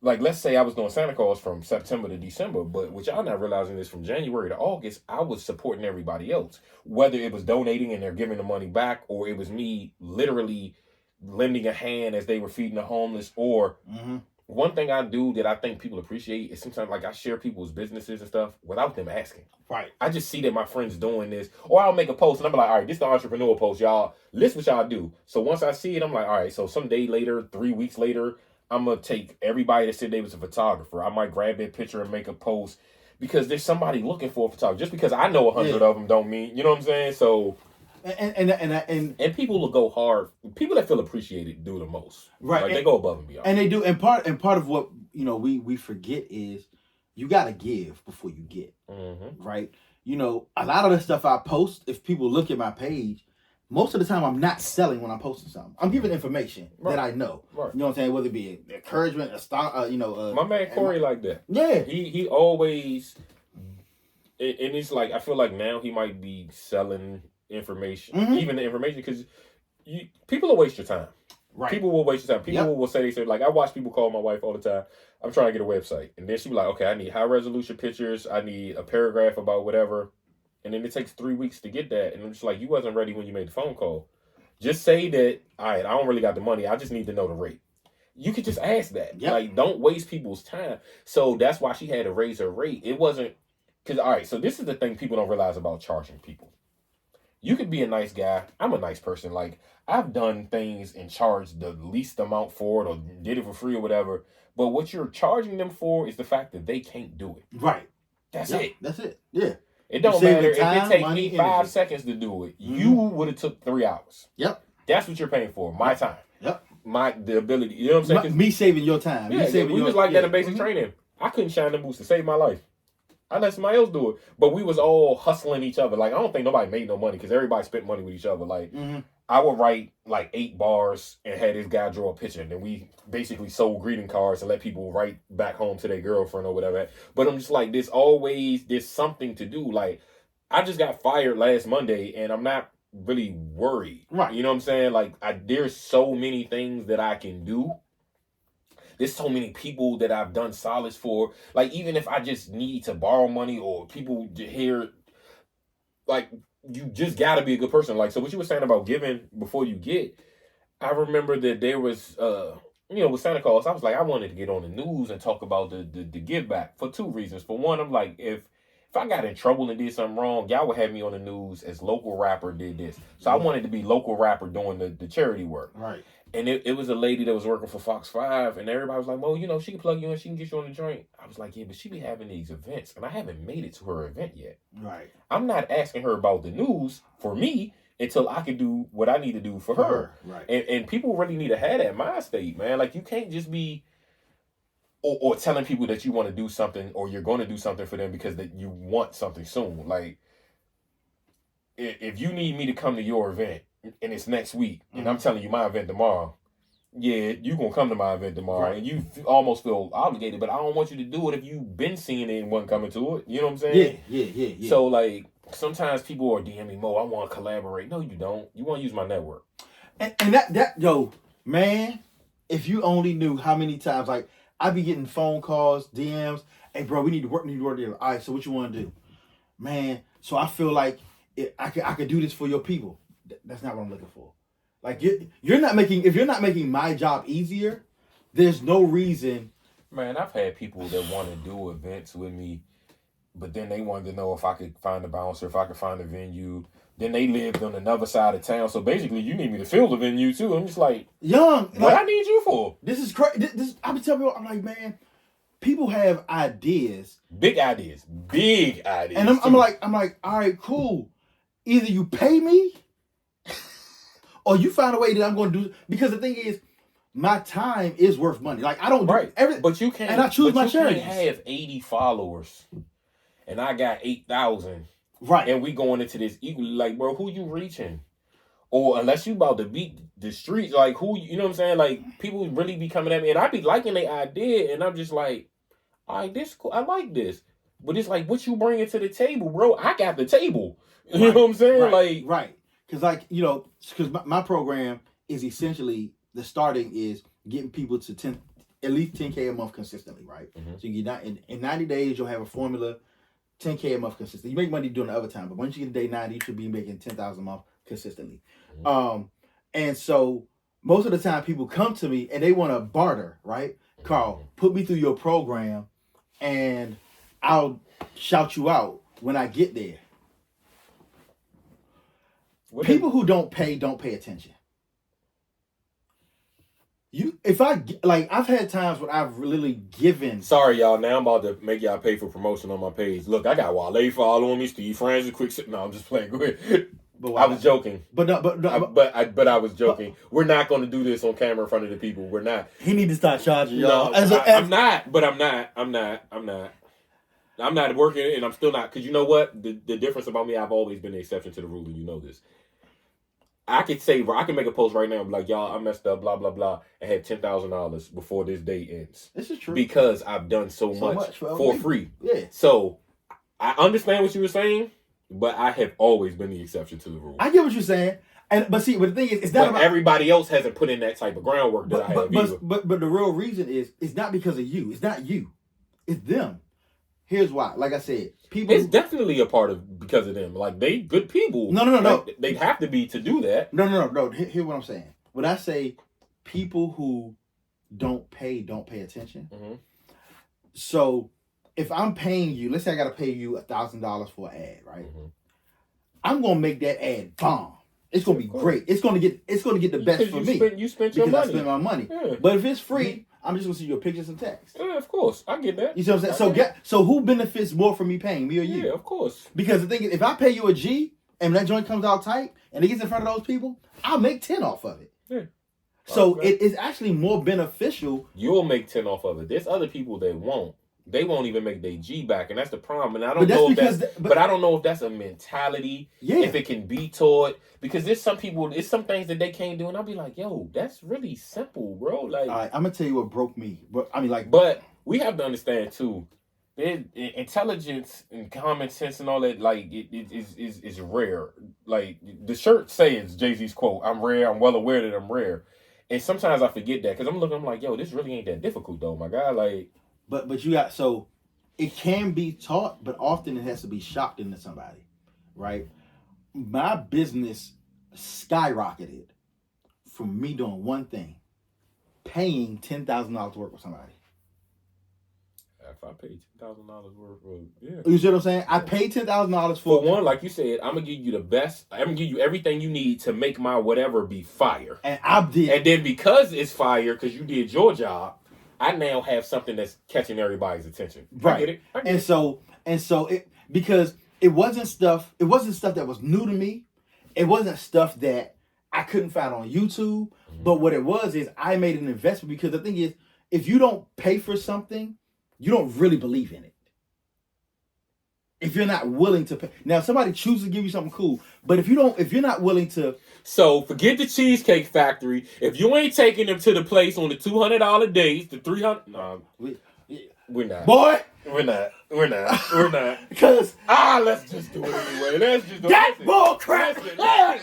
like, let's say I was doing Santa Claus from September to December, but what y'all not realizing is from January to August, I was supporting everybody else. Whether it was donating and they're giving the money back, or it was me literally lending a hand as they were feeding the homeless, or mm-hmm. One thing I do that I think people appreciate is sometimes like I share people's businesses and stuff without them asking. Right. I just see that my friends doing this, or I'll make a post and I'm like, all right, this is the entrepreneur post, y'all. Listen what y'all do. So once I see it, I'm like, all right, so some day later, 3 weeks later, I'm going to take everybody that said they was a photographer. I might grab their picture and make a post because there's somebody looking for a photographer. Just because I know 100 of them don't mean, you know what I'm saying? So... And people will go hard. People that feel appreciated do the most. Right. Like they go above and beyond. And they do. And part of what, you know, we forget is you got to give before you get. Mm-hmm. Right. You know, a lot of the stuff I post, if people look at my page, most of the time I'm not selling when I'm posting something. I'm giving information that I know. Right. You know what I'm saying? Whether it be encouragement, my man Corey like that. Yeah. He always, and it's like, I feel like now he might be selling information, mm-hmm. even the information, because people will waste your time. Right. People will waste your time. People will say, like, I watch people call my wife all the time, I'm trying to get a website. And then she be like, okay, I need high resolution pictures. I need a paragraph about whatever. And then it takes 3 weeks to get that. And I'm just like, you wasn't ready when you made the phone call. Just say that, all right, I don't really got the money. I just need to know the rate. You could just ask that. Yep. Like, don't waste people's time. So that's why she had to raise her rate. It wasn't, because, all right, so this is the thing people don't realize about charging people. You could be a nice guy. I'm a nice person. Like, I've done things and charged the least amount for it or did it for free or whatever. But what you're charging them for is the fact that they can't do it. Right. That's it. That's it. Yeah. It don't matter if it take me 5 seconds to do it. Mm-hmm. You would have took 3 hours. Yep. That's what you're paying for. My time. Yep. The ability. You know what I'm saying? Me saving your time. Yeah, we was like that in basic training. I couldn't shine the boots to save my life. I let somebody else do it. But we was all hustling each other. Like, I don't think nobody made no money because everybody spent money with each other. Like, mm-hmm. I would write like 8 bars and had this guy draw a picture, and then we basically sold greeting cards and let people write back home to their girlfriend or whatever. But I'm just like, there's something to do. Like, I just got fired last Monday, and I'm not really worried. Right. You know what I'm saying? Like, there's so many things that I can do. There's so many people that I've done solids for. Like, even if I just need to borrow money or people here, like, you just got to be a good person. Like, so what you were saying about giving before you get, I remember that there was, with Santa Claus, I was like, I wanted to get on the news and talk about the give back for 2 reasons. For one, I'm like, if I got in trouble and did something wrong, y'all would have me on the news as local rapper did this. So I wanted to be local rapper doing the charity work. Right. And it was a lady that was working for Fox 5, and everybody was like, Mo, she can plug you in, she can get you on the joint. I was like, yeah, but she be having these events, and I haven't made it to her event yet. Right. I'm not asking her about the news for me until I can do what I need to do for her. Right. And people really need to have that mind state, man. Like, you can't just be or telling people that you want to do something or you're going to do something for them because that you want something soon. Like, if you need me to come to your event and it's next week, and I'm telling you my event tomorrow, yeah, you gonna come to my event tomorrow, right, and you almost feel obligated, but I don't want you to do it if you've been seeing it and wasn't coming to it. You know what I'm saying? Yeah. So, like, sometimes people are DMing Mo, I want to collaborate. No, you don't. You want to use my network. And that yo, man, if you only knew how many times, like, I be getting phone calls, DMs, hey, bro, we need to work together. All right, so what you want to do? Man, so I feel like I could do this for your people. That's not what I'm looking for. Like, if you're not making my job easier, there's no reason. Man, I've had people that want to do events with me, but then they wanted to know if I could find a bouncer, if I could find a venue. Then they lived on another side of town, so basically you need me to fill the venue too. I'm just like, young, what I need you for? This is crazy. This I be telling people, I'm like, man, people have ideas, big ideas, and I'm like, all right, cool. Either you pay me, or you find a way that I'm going to do. Because the thing is, my time is worth money. Like, I don't do everything, but you can't. And I choose my charities. You have 80 followers, and I got 8,000. Right. And we going into this equally, like, bro, who you reaching? Or unless you about to beat the streets, like, who, you know what I'm saying? Like, people really be coming at me, and I be liking their idea, and I'm just like, all right, this cool. I like this. But it's like, what you bringing to the table, bro? I got the table. You know what I'm saying? Right. Because, like, because my program is essentially, the starting is getting people to at least 10K a month consistently, right? Mm-hmm. So you get in 90 days, you'll have a formula. 10K a month consistently. You make money doing the other time, but once you get to day 90, you should be making 10,000 a month consistently. Mm-hmm. And so most of the time people come to me and they want to barter, right? Carl, put me through your program and I'll shout you out when I get there. People who don't pay attention. I've had times when I've really given. Sorry, y'all. Now I'm about to make y'all pay for promotion on my page. Look, I got Wale following me, Steve Francis, quick. No, I'm just playing. Go ahead. But I was joking. But I was joking. We're not going to do this on camera in front of the people. We're not. He need to start charging y'all. No, I'm not. But I'm not. I'm not working, and I'm still not. Because you know what? The difference about me, I've always been the exception to the rule, and you know this. I can make a post right now and be like, y'all, I messed up, blah, blah, blah, and have $10,000 before this day ends. This is true. Because I've done so much for free. Yeah. So, I understand what you were saying, but I have always been the exception to the rule. I get what you're saying. But the thing is, it's not about... everybody else hasn't put in that type of groundwork that I have either. But the real reason is, it's not because of you. It's not you. It's them. Here's why. Like I said, people... It's definitely a part of because of them. Like, they good people. No. Like, they'd have to be to do that. No. Here's what I'm saying. When I say people who don't pay attention. Mm-hmm. So, if I'm paying you, let's say I got to pay you $1,000 for an ad, right? Mm-hmm. I'm going to make that ad bomb. It's going to be great. It's going to get the best for me. You spent your money. Because I spent my money. Yeah. But if it's free... I'm just gonna see your pictures and text. Yeah, of course. I get that. You see what I'm saying? So who benefits more from me paying, me or you? Yeah, of course. Because the thing is, if I pay you a G and that joint comes out tight and it gets in front of those people, I'll make 10 off of it. Yeah. So it is actually more beneficial. You'll make 10 off of it. There's other people that won't. they won't even make their G back, and that's the problem. And I don't know if but I don't know if that's a mentality. Yeah. If it can be taught, because there's some people, it's some things that they can't do, and I'll be like, yo, that's really simple, bro. Like, all right, I'm gonna tell you what broke me. But I mean, like, but we have to understand too. Intelligence and common sense and all that, like it is rare. Like the shirt says Jay-Z's quote, "I'm rare. I'm well aware that I'm rare," and sometimes I forget that because I'm like, yo, this really ain't that difficult though, my guy. Like, but you got, so it can be taught, but often it has to be shocked into somebody, right? My business skyrocketed from me doing one thing, paying $10,000 to work with somebody. If I paid $10,000 worth of, yeah. You see what I'm saying? I paid $10,000 for one, like you said, I'm gonna give you the best. I'm gonna give you everything you need to make my whatever be fire. And I did. And then because it's fire, because you did your job, I now have something that's catching everybody's attention. Right. I get it. And so it, because it wasn't stuff that was new to me. It wasn't stuff that I couldn't find on YouTube. Mm-hmm. But what it was is I made an investment, because the thing is, if you don't pay for something, you don't really believe in it. If you're not willing to pay. Now, if somebody chooses to give you something cool, but if you're not willing to. So forget the Cheesecake Factory. If you ain't taking them to the place on the $200 days, the $300. No, we're not. Boy, we're not. Because let's just do it anyway. Let's just do that bull crap. Listen.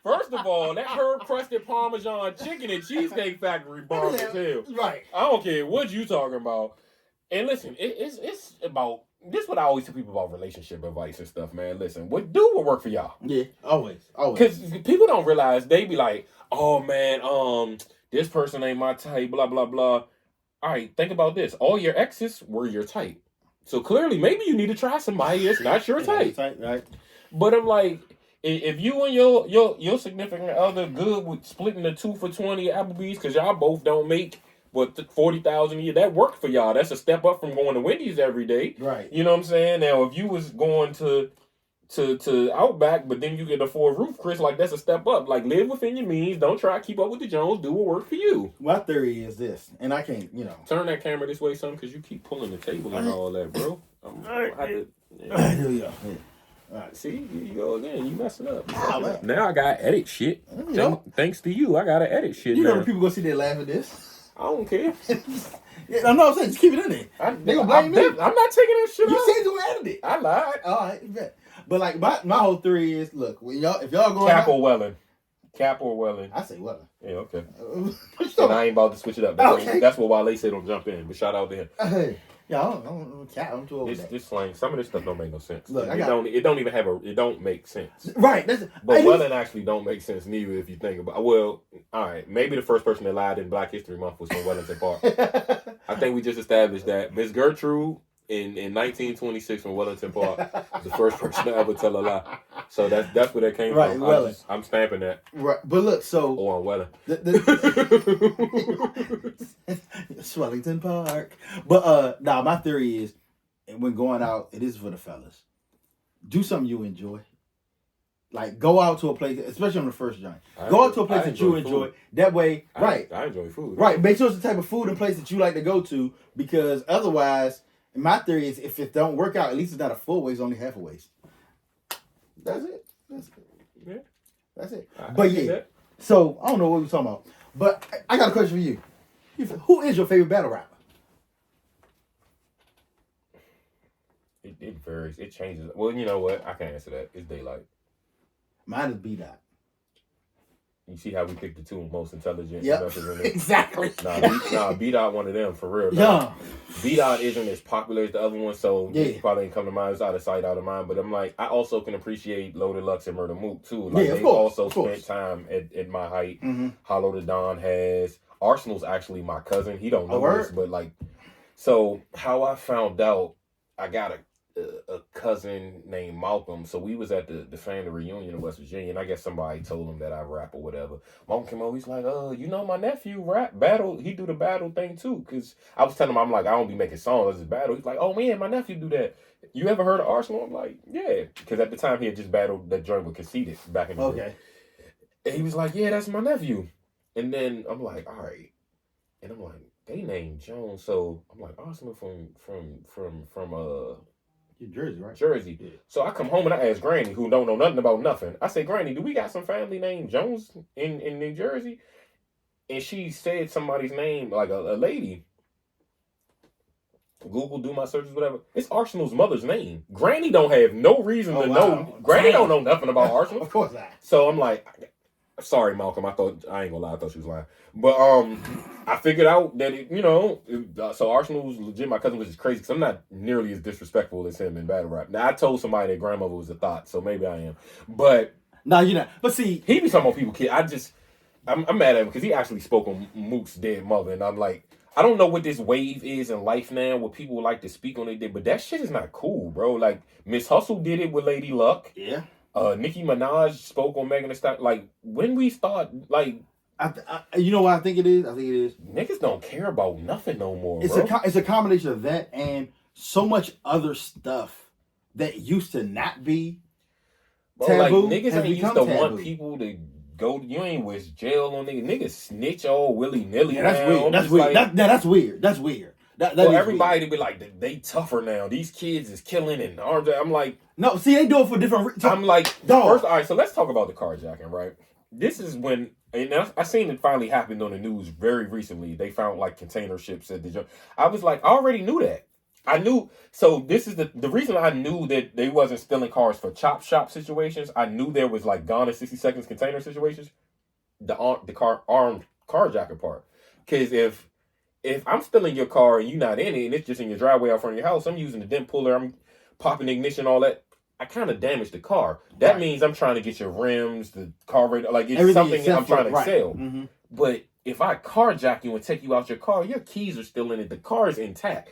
First of all, that herb crusted Parmesan chicken at Cheesecake Factory bomb as hell. Right. I don't care what you talking about. And listen, it's about this. Is what I always tell people about relationship advice and stuff, man. Listen, what work for y'all? Yeah, always. Because people don't realize, they be like, oh man, this person ain't my type, blah blah blah. All right, think about this. All your exes were your type. So clearly, maybe you need to try somebody that's not your type. Right. But I'm like, if you and your significant other good with splitting the 2 for $20 at Applebee's, because y'all both don't make $40,000 a year, that worked for y'all. That's a step up from going to Wendy's every day. Right. You know what I'm saying? Now, if you was going to Outback, but then you get a Ford Roof, Chris, like that's a step up. Like, live within your means. Don't try to keep up with the Jones. Do what works for you. My theory is this, and I can't, turn that camera this way, son, because you keep pulling the table and all that, bro. Here we go. Yeah. All right, see, you go again. You messing up. Now I gotta edit shit. Thanks to you, I gotta edit shit. You know when people go see they laugh at this? I don't care. Yeah, I'm not saying just keep it in there. They gonna blame me. I'm not taking that shit. You said you gonna edit it. I lied. All right, but like my whole theory is, look, if y'all going Cap or Welling. I say Welling. Yeah, okay. And I ain't about to switch it up. That's what Wale said on Jump In. But shout out to him. Yeah, I don't Cap. I'm too old. This slang. Some of this stuff don't make no sense. Look, it don't make sense. Right. But Welling actually don't make sense neither if you think about. Well, all right. Maybe the first person that lied in Black History Month was from Wellington Park. I think we just established that Miss Gertrude in 1926 from Wellington Park was the first person to ever tell a lie. So that's where that came from. Welling. I'm stamping that. Right. But look, so on Welling. Swellington Park. But my theory is, when going out, it is for the fellas. Do something you enjoy. Like, go out to a place, especially on the first joint. Go out to a place that you enjoy. Food. That way, I enjoy food. Right. Make sure it's the type of food and place that you like to go to, because otherwise, my theory is, if it don't work out, at least it's not a full waist, only half a waist. That's it. Yeah. That's it. But yeah. That. So, I don't know what we're talking about. But I got a question for you. Who is your favorite battle rapper? It varies. It changes. Well, you know what? I can't answer that. It's Daylight. Mine is Betta. You see how we picked the two most intelligent rappers? Exactly. B-Dot one of them, for real. Yeah. B-Dot isn't as popular as the other one, so he probably ain't come to mind. It's out of sight, out of mind. But I'm like, I also can appreciate Loaded Lux and Murder Mook, too. Like, they also spent time at my height. Mm-hmm. Hollow the Don has. Arsenal's actually my cousin. He don't know this, but like, so how I found out, I got a cousin named Malcolm. So we was at the family reunion in West Virginia, and I guess somebody told him that I rap or whatever. Malcolm came over, he's like, you know, my nephew rap battle. He do the battle thing too. Cause I was telling him, I'm like, I don't be making songs, it's battle. He's like, oh man, my nephew do that. You ever heard of Arsenal? I'm like, yeah. Cause at the time he had just battled that joint with Conceited back in the day. And he was like, yeah, that's my nephew. And then I'm like, all right. And I'm like, they named Jones. So I'm like, Arsenal from New Jersey, right? Jersey. Yeah. So I come home and I ask Granny, who don't know nothing about nothing. I say, Granny, do we got some family named Jones in New Jersey? And she said somebody's name, like a lady. Google, do my searches, whatever. It's Arsenal's mother's name. Granny don't have no reason to know. Granny don't know nothing about Arsenal. Of course not. So I'm like, sorry, Malcolm. I ain't gonna lie. I thought she was lying. But I figured out that so Arsenal's legit my cousin, which is crazy because I'm not nearly as disrespectful as him in battle rap. Now I told somebody that grandmother was a thought, so maybe I am. But no, you're not. But see, he be talking about people kid. I'm mad at him because he actually spoke on Mook's dead mother, and I'm like, I don't know what this wave is in life now, where people like to speak on it, but that shit is not cool, bro. Like Miss Hustle did it with Lady Luck. Yeah. Nicki Minaj spoke on Megan Thee Stallion. Like when we start, like, you know what I think it is? I think it is niggas don't care about nothing no more. It's a combination of that and so much other stuff that used to not be taboo. Like niggas ain't used to want people to go. You ain't with jail on niggas. Niggas snitch all willy nilly. Yeah, that's weird. That's weird. Like, that's weird. That's weird. Everybody to be like, they tougher now. These kids is killing and armed. I'm like, no. See, they do it for different reasons. I'm like, first, all right. So let's talk about the carjacking, right? This is when, and I seen it finally happened on the news very recently. They found like container ships at the. I was like, I already knew that. I knew. So this is the reason I knew that they wasn't stealing cars for chop shop situations. I knew there was like gone in 60 seconds container situations. The armed carjacker part, because if I'm stealing your car and you're not in it and it's just in your driveway out front of your house, I'm using the dent puller, I'm popping the ignition, all that. I kind of damaged the car. That means I'm trying to get your rims, the car rate, like it's everything something I'm trying to sell. Mm-hmm. But if I carjack you and take you out your car, your keys are still in it. The car is intact.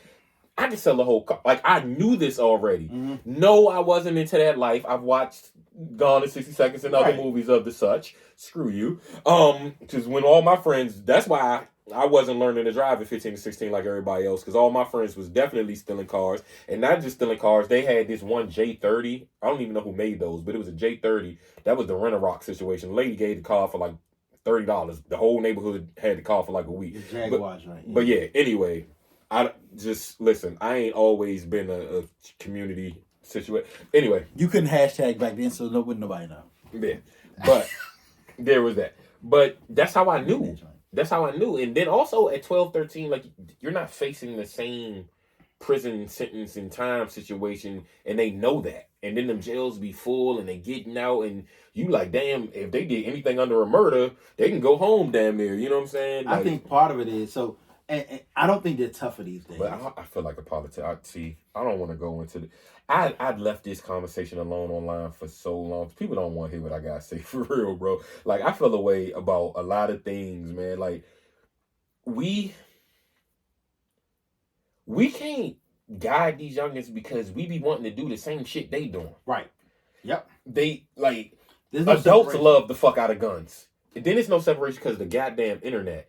I can sell the whole car. Like, I knew this already. Mm-hmm. No, I wasn't into that life. I've watched Gone in 60 Seconds and other movies of the such. Screw you. Because when all my friends, that's why I wasn't learning to drive at 15 to 16 like everybody else, because all my friends was definitely stealing cars. And not just stealing cars, they had this one J30. I don't even know who made those, but it was a J30. That was the Rent-A-Rock situation. The lady gave the car for like $30. The whole neighborhood had the car for like a week. Jaguars, right? But yeah, anyway, I just, listen, I ain't always been a community situation. Anyway. You couldn't hashtag back then, so wouldn't nobody know. Yeah. But there was that. But that's how I knew. That's how I knew. And then also at 12, 13, like, you're not facing the same prison sentence and time situation, and they know that. And then them jails be full, and they getting out, and you like, damn, if they did anything under a murder, they can go home damn near. You know what I'm saying? Like, I think part of it is, so, and I don't think they're tougher these days. But I feel like a politician. I don't want to go into the... I'd left this conversation alone online for so long. People don't want to hear what I gotta say for real, bro. Like, I feel a way about a lot of things, man. Like, we can't guide these youngins because we be wanting to do the same shit they doing. Right. Yep. They, like, no adults love the fuck out of guns. And then there's no separation because of the goddamn internet.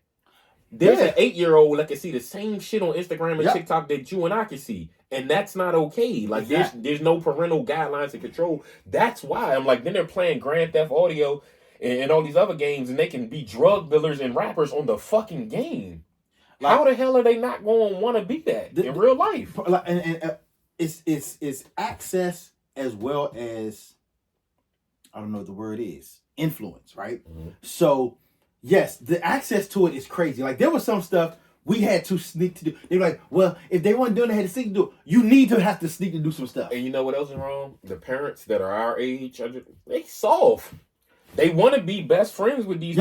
There's an 8-year-old that can see the same shit on Instagram and TikTok that you and I can see. And that's not okay. Like, there's no parental guidelines and control. That's why I'm like, then they're playing Grand Theft Audio and all these other games, and they can be drug dealers and rappers on the fucking game. Like, how the hell are they not going to want to be that in real life? And it's access as well as, I don't know what the word is, influence, right? Mm-hmm. So, yes, the access to it is crazy. Like, there was some stuff we had to sneak to do. They were like, well, if they weren't doing it, they had to sneak to do it. You need to have to sneak to do some stuff. And you know what else is wrong? The parents that are our age, they soft. They want to be best friends with these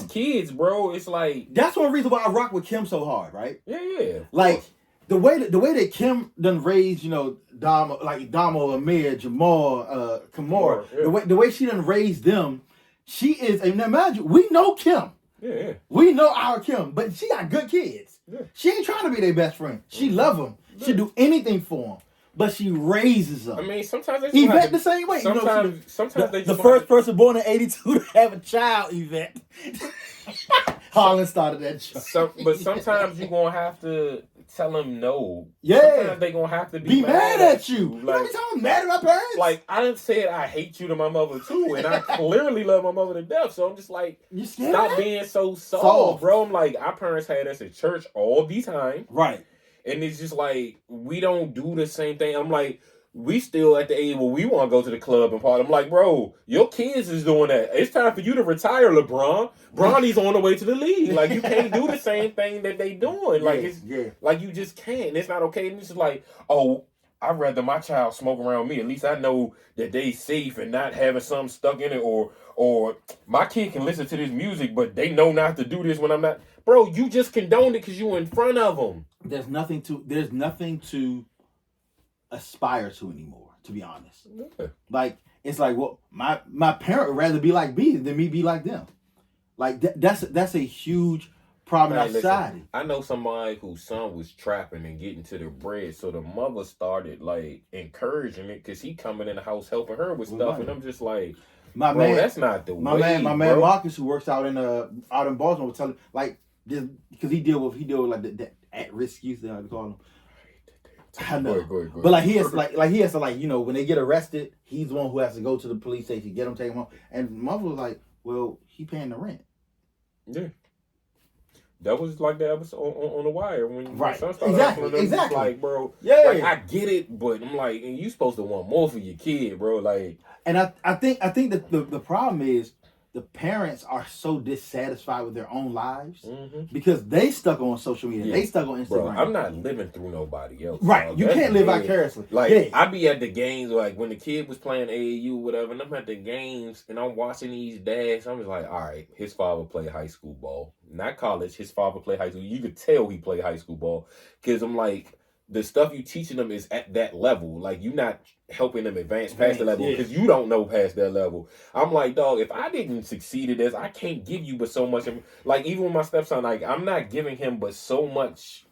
kids, bro. It's like... That's one reason why I rock with Kim so hard, right? Yeah. Like, the way that Kim done raised, Damo, Amir, Jamal, Kamora, the way she done raised them, she is... And imagine, we know Kim. Yeah. We know our Kim, but she got good kids. Yeah. She ain't trying to be their best friend. She love them. Yeah. She'll do anything for them. But she raises them. I mean, sometimes they Yvette the same way. Sometimes they the first person born in 82 to have a child, Yvette. Holland started that show. But sometimes you're gonna have to tell them no. Yeah. Sometimes they gonna have to be mad at you. Like, you know I'm mad at my parents? Like, I done said I hate you to my mother too, and I clearly love my mother to death. So I'm just like, you scared? Stop being so soft, bro. I'm like, our parents had us at church all the time. Right. And it's just like, we don't do the same thing. I'm like, we still at the age where we want to go to the club and party. I'm like, bro, your kids is doing that. It's time for you to retire, LeBron. Bronny's on the way to the league. Like, you can't do the same thing that they doing. Like, like, you just can't. It's not okay. And it's just like, oh, I'd rather my child smoke around me. At least I know that they safe and not having something stuck in it. Or my kid can listen to this music, but they know not to do this when I'm not. Bro, you just condoned it because you in front of them. There's nothing to aspire to anymore, to be honest. Yeah. Like, it's like, well, my parent would rather be like me than me be like them. Like, that's a huge problem in society. Listen, I know somebody whose son was trapping and getting to the bread, so the mother started like encouraging it because he coming in the house helping her with stuff, and I'm just like, bro, that's not the way. My man Marcus, who works out in Baltimore, was telling like this because he deal with like the at risk youth, how they call them. I know, go ahead. But like he has to when they get arrested, he's the one who has to go to the police station, get them, take them home. And mother was like, well, he paying the rent. Yeah. That was like the episode on The Wire when my son started exactly. Like, bro, like, I get it, but I'm like, and you supposed to want more for your kid, bro. Like, and I think that the problem is the parents are so dissatisfied with their own lives because they stuck on social media, they stuck on Instagram. Bro, I'm not living through nobody else. Right, you can't live vicariously. Like, I be at the games, like when the kid was playing AAU, whatever, and I'm at the games and I'm watching these dads. I'm just like, all right, his father played high school ball, not college. His father played high school. You could tell he played high school ball because I'm like, the stuff you teaching them is at that level. Like, you're not helping them advance past the level because you don't know past that level. I'm like, dog, if I didn't succeed at this, I can't give you but so much. Like, even with my stepson, like, I'm not giving him but so much.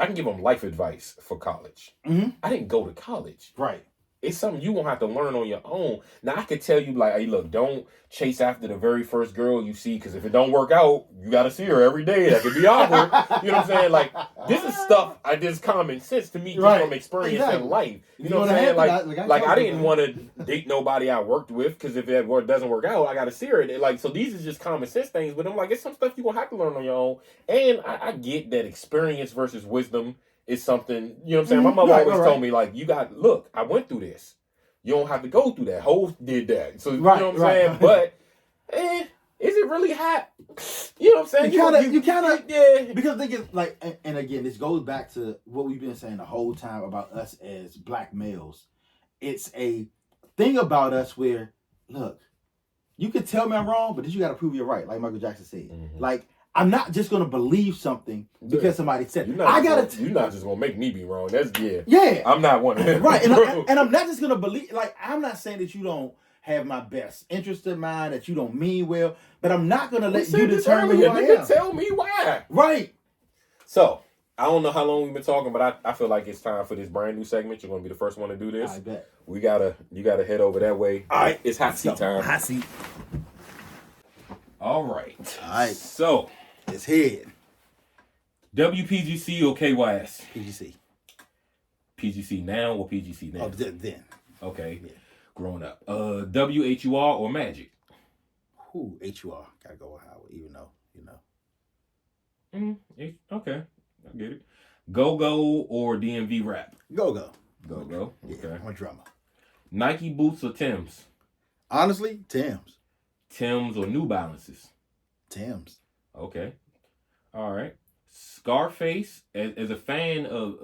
I can give him life advice for college. I didn't go to college. Right. It's something you won't have to learn on your own. Now, I could tell you, like, hey, look, don't chase after the very first girl you see, because if it don't work out, you got to see her every day. That could be awkward. You know what I'm saying? Like, this is stuff, this common sense to me just from experience in life. You know what I'm saying? Like I didn't want to date nobody I worked with, because if it doesn't work out, I got to see her. Like, so these are just common sense things. But I'm like, it's some stuff you're going to have to learn on your own. And I get that experience versus wisdom is something, you know what I'm saying? My mother always told me, like, look, I went through this. You don't have to go through that. Hov did that. So, you know what I'm saying? But, is it really hot? You know what I'm saying? You kind of, yeah. Because they get, like, and again, this goes back to what we've been saying the whole time about us as black males. It's a thing about us where, look, you could tell me I'm wrong, but then you got to prove you're right, like Michael Jackson said. Like, I'm not just gonna believe something because somebody said it. You're not just gonna make me be wrong. That's Yeah. I'm not one of them. Right. And I'm not just gonna believe. Like, I'm not saying that you don't have my best interest in mind, that you don't mean well, but I'm not gonna let you determine who I am. Tell me why. Right. So I don't know how long we've been talking, but I feel like it's time for this brand new segment. You're gonna be the first one to do this. I bet. You gotta head over that way. All right. It's hot seat time. Hot seat. All right. So. It's head. WPGC or KYS? PGC. PGC now or PGC then? Oh, then. Okay. Yeah. Growing up. WHUR or Magic? Who? HUR. Gotta go with Howard, even though, you know. Okay. I get it. Go-Go or DMV Rap? Go-Go. Go-Go. Okay. Yeah, I'm a drummer. Nike boots or Timbs? Honestly, Timbs. Timbs or New Balances? Timbs. Okay. All right. Scarface, as a fan of,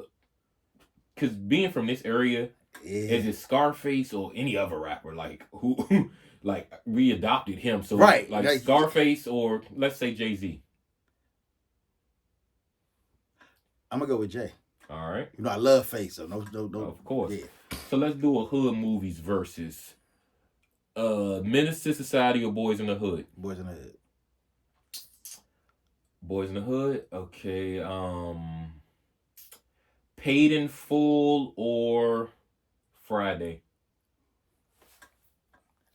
because being from this area, is it Scarface or any other rapper, like, who like, readopted him? So, right. Like Scarface or, let's say, Jay-Z? I'm going to go with Jay. All right. You know, I love Face, so no. Of course. Yeah. So let's do a hood movies versus Menace to Society or Boys in the Hood? Boys in the Hood. Boys in the Hood, okay. Paid in Full or Friday?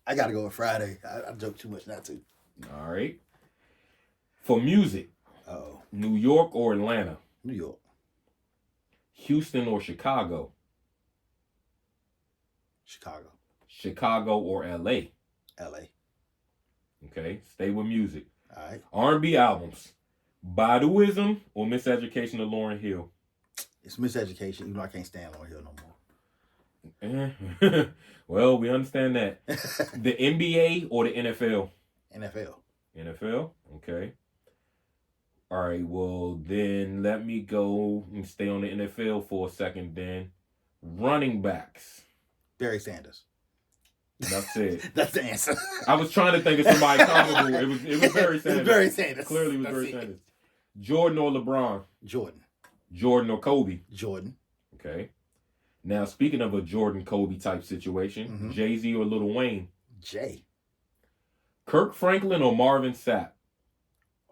I gotta go with Friday. I joke too much not to. All right. For music, New York or Atlanta? New York. Houston or Chicago? Chicago. Chicago or LA? LA. Okay, stay with music. All right. R&B albums. Baduism or Miseducation of Lauryn Hill? It's Miseducation, even though I can't stand Lauryn Hill no more. Well, we understand that. The NBA or the NFL? NFL. NFL? Okay. All right, well, then let me go and stay on the NFL for a second then. Running backs. Barry Sanders. That's it. That's the answer. I was trying to think of somebody comparable. It was Barry Sanders. It was Barry Sanders. Clearly it was Barry Sanders. Jordan or LeBron? Jordan. Jordan or Kobe? Jordan. Okay. Now, speaking of a Jordan-Kobe type situation, Jay-Z or Lil Wayne? Jay. Kirk Franklin or Marvin Sapp?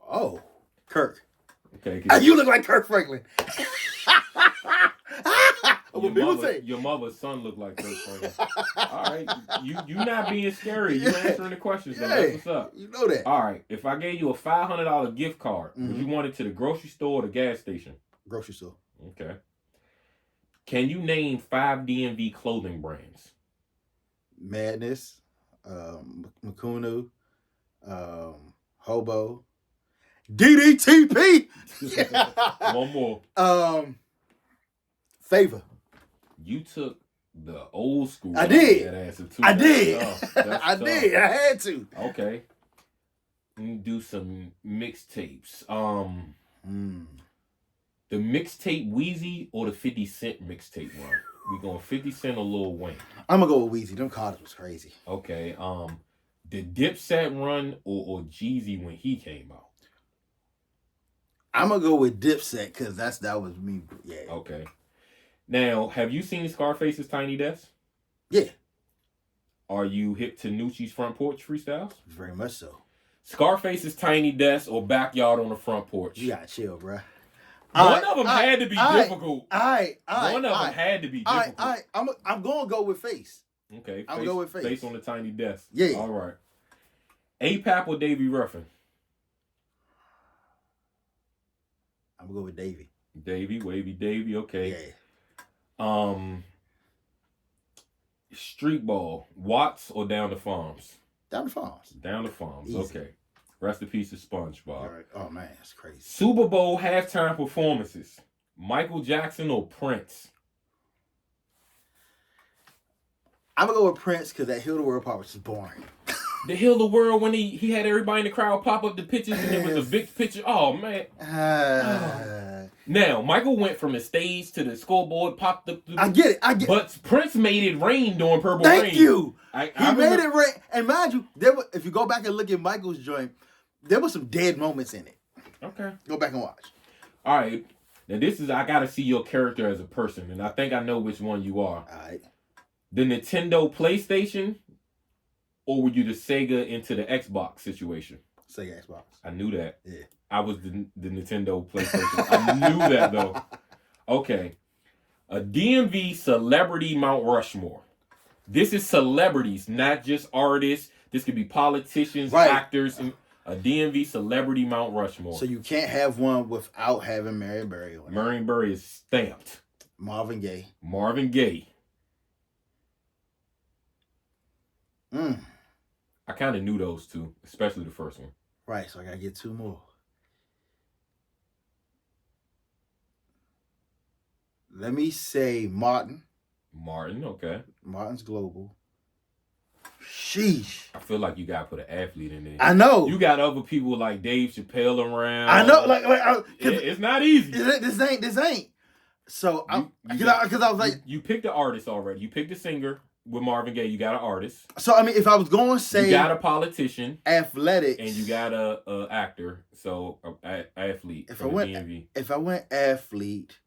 Oh, Kirk. Okay. You look like Kirk Franklin. Your mother's son looked like Kirk Franklin. All right. You not being scary. You answering the questions, though. That's what's up. You know that. All right. If I gave you a $500 gift card, would you want it to the grocery store or the gas station? Grocery store. Okay. Can you name 5 DMV clothing brands? Madness, Makunu, Hobo, DDTP. One more. Favor. You took the old school. I did. That answer too. I did. I did. I had to. Okay. Let me do some mixtapes. The mixtape Wheezy or the 50 Cent mixtape run? We going 50 Cent or Lil Wayne? I'm gonna go with Wheezy. Them Carters was crazy. Okay. The Dipset run or Jeezy when he came out? I'm gonna go with Dipset because that was me. Yeah. Okay. Now, have you seen Scarface's Tiny Desk? Yeah. Are you hip to Nucci's Front Porch freestyles? Very much so. Scarface's Tiny Desk or Backyard on the Front Porch? You gotta chill, bro. One of them had to be difficult. One of them had to be difficult. I'm gonna go with Face. Okay. I'm gonna go with Face. Face on the Tiny Desk. Yeah. All right. APAP or Davey Ruffin? I'm gonna go with Davey. Davey, Wavy Davey. Okay. Yeah. Street ball, Watts or Down the Farms? Down the Farms. Down the Farms. Easy. Okay. Rest in peace to SpongeBob. All right. Oh man, that's crazy. Super Bowl halftime performances, Michael Jackson or Prince? I'm gonna go with Prince because that Heal the World part was just boring. The Heal the World when he had everybody in the crowd pop up the pictures and it was a big picture. Oh man. Now, Michael went from the stage to the scoreboard, popped up. I get it. But Prince made it rain during Purple Rain. Thank you. He made it rain. And mind you, if you go back and look at Michael's joint, there were some dead moments in it. Okay. Go back and watch. All right. Now, I got to see your character as a person, and I think I know which one you are. All right. The Nintendo PlayStation, or were you the Sega into the Xbox situation? Sega Xbox. I knew that. Yeah. I was the Nintendo PlayStation. I knew that, though. Okay. A DMV celebrity Mount Rushmore. This is celebrities, not just artists. This could be politicians, actors, and a DMV celebrity Mount Rushmore. So you can't have one without having Marion Barry on it. Marion Barry is stamped. Marvin Gaye. Marvin Gaye. I kind of knew those two, especially the first one. Right, so I got to get 2 more. Let me say Martin. Martin, okay. Martin's global. Sheesh. I feel like you got to put an athlete in there. I know. You got other people like Dave Chappelle around. I know. It's not easy. This ain't. So, because I was like. You picked the artist already. You picked the singer with Marvin Gaye. You got an artist. So, I mean, if I was going to say. You got a politician. Athletics. And you got a actor. So, athlete. If I went athlete.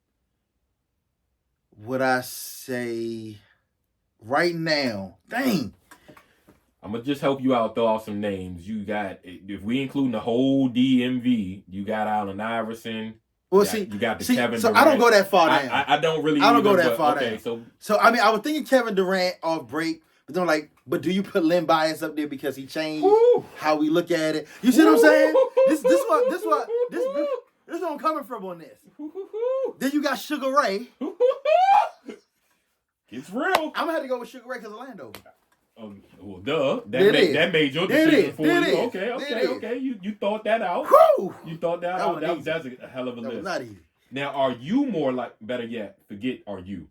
Would I say right now? Dang. I'm going to just help you out, throw out some names. You got, if we include the whole DMV, you got Allen Iverson. Well, you got the Kevin so Durant. I don't go that far down. I don't really. I don't go that far down. So I mean, I was thinking Kevin Durant off break, but then but do you put Len Bias up there because he changed how we look at it? You see what I'm saying? This is what I'm coming from on this. Then you got Sugar Ray. It's real. I'm gonna have to go with Sugar Ray because of Landover. Well, duh. That made your decision for you. Okay. You thought that out. Whew. You thought that out. That's a hell of a list. Was not easy. Now, are you more like, better yet, forget are you?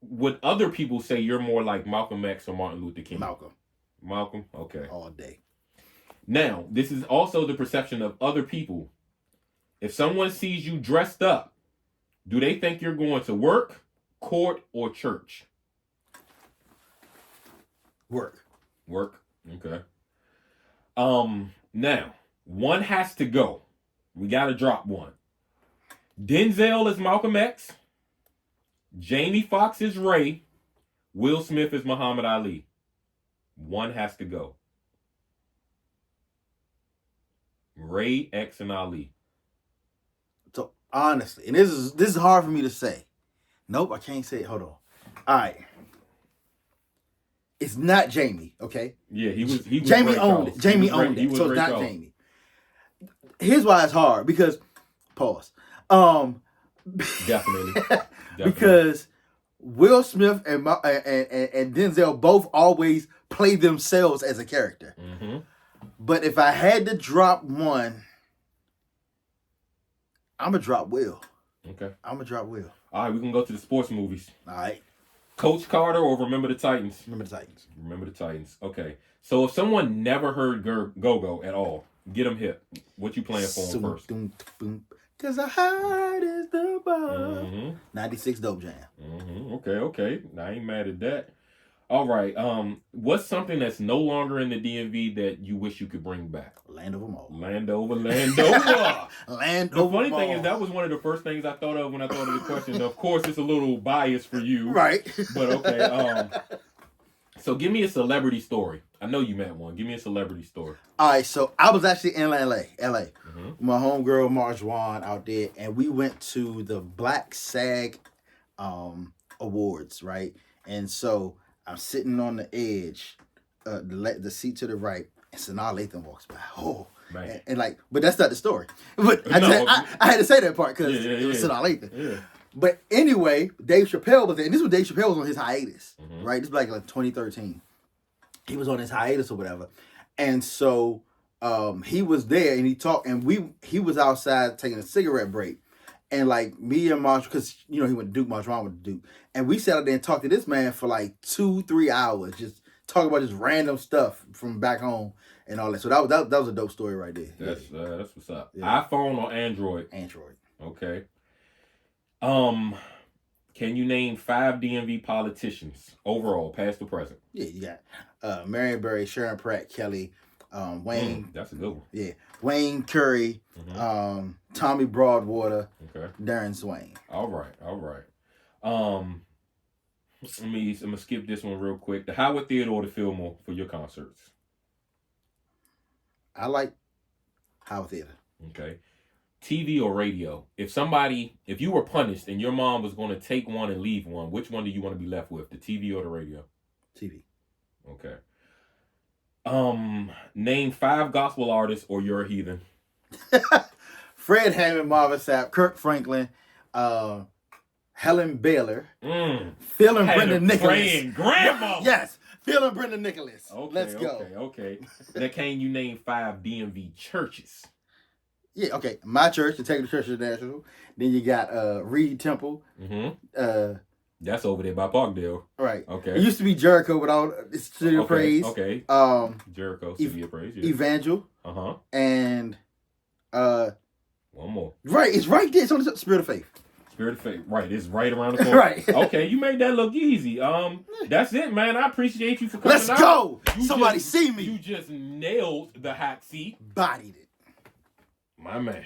Would other people say you're more like Malcolm X or Martin Luther King? Malcolm? Okay. All day. Now, this is also the perception of other people. If someone sees you dressed up, do they think you're going to work, court, or church? Work. Okay. Now, one has to go. We got to drop one. Denzel is Malcolm X. Jamie Foxx is Ray. Will Smith is Muhammad Ali. One has to go. Ray, X, and Ali. So honestly, and this is hard for me to say. Nope, I can't say it. Hold on. All right. It's not Jamie, okay? Yeah, he was Jamie owned it. Jamie owned it. So it's not Jamie. Here's why it's hard, because pause. Definitely. Because Will Smith and Denzel both always play themselves as a character. Mm-hmm. But if I had to drop one, I'm gonna drop Will. Okay. I'm gonna drop Will. All right, we can go to the sports movies. All right. Coach Carter or Remember the Titans? Remember the Titans. Remember the Titans. Okay. So if someone never heard Go-Go at all, get them hip. What you playing for them first? Because the heart is the ball. Mm-hmm. 96 Dope Jam. Mm-hmm. Okay. I ain't mad at that. All right. What's something that's no longer in the DMV that you wish you could bring back? Landover Mall. Landover. Landover. The funny thing is that was one of the first things I thought of when I thought of the question. Of course, it's a little biased for you. Right. But okay. So give me a celebrity story. I know you met one. Give me a celebrity story. All right. So I was actually in LA. Mm-hmm. My homegirl, Marjwan, out there. And we went to the Black SAG Awards, right? And so I'm sitting on the edge, the seat to the right, and Sanaa Lathan walks by. Oh, man. And like, but that's not the story. But I had to say that part because it was Sanaa Lathan. Yeah. But anyway, Dave Chappelle was there, and this was Dave Chappelle was on his hiatus, right? This was like 2013. He was on his hiatus or whatever, and so he was there, and he talked, and he was outside taking a cigarette break. And like me and Marshall, because he went to Duke, Marshall went to Duke, and we sat out there and talked to this man for like 2-3 hours, just talking about just random stuff from back home and all that. So that was a dope story right there. That's what's up. Yeah. iPhone or Android? Android. Okay. Can you name 5 DMV politicians overall, past or present? Yeah, you got Marion Barry, Sharon Pratt, Kelly, Wayne. That's a good one. Yeah, Wayne Curry, Tommy Broadwater, Darren Swain. All right. I'm gonna skip this one real quick. The Howard Theater or the Fillmore for your concerts? I like Howard Theater. Okay. TV or radio? If you were punished and your mom was going to take one and leave one, which one do you want to be left with? The TV or the radio? TV. Okay. Name 5 gospel artists or you're a heathen. Fred Hammond, Marvin Sapp, Kirk Franklin, Helen Baylor, Phil and Brenda Nicholas. Praying grandma. Yes, Phil and Brenda Nicholas. Okay, let's go. Okay. Now, can you name 5 DMV churches? Yeah, okay. My church, the Integrity Church International. Then you got Reed Temple. That's over there by Parkdale. Right. Okay. It used to be Jericho without City of Praise. Okay. Jericho, City of Praise. Yeah. Evangel. And one more. Right, it's right there. It's on the Spirit of Faith. Spirit of Faith. Right, it's right around the corner. Right. Okay, you made that look easy. That's it, man. I appreciate you for coming out. Let's go. Somebody see me. You just nailed the hot seat. Bodied it. My man.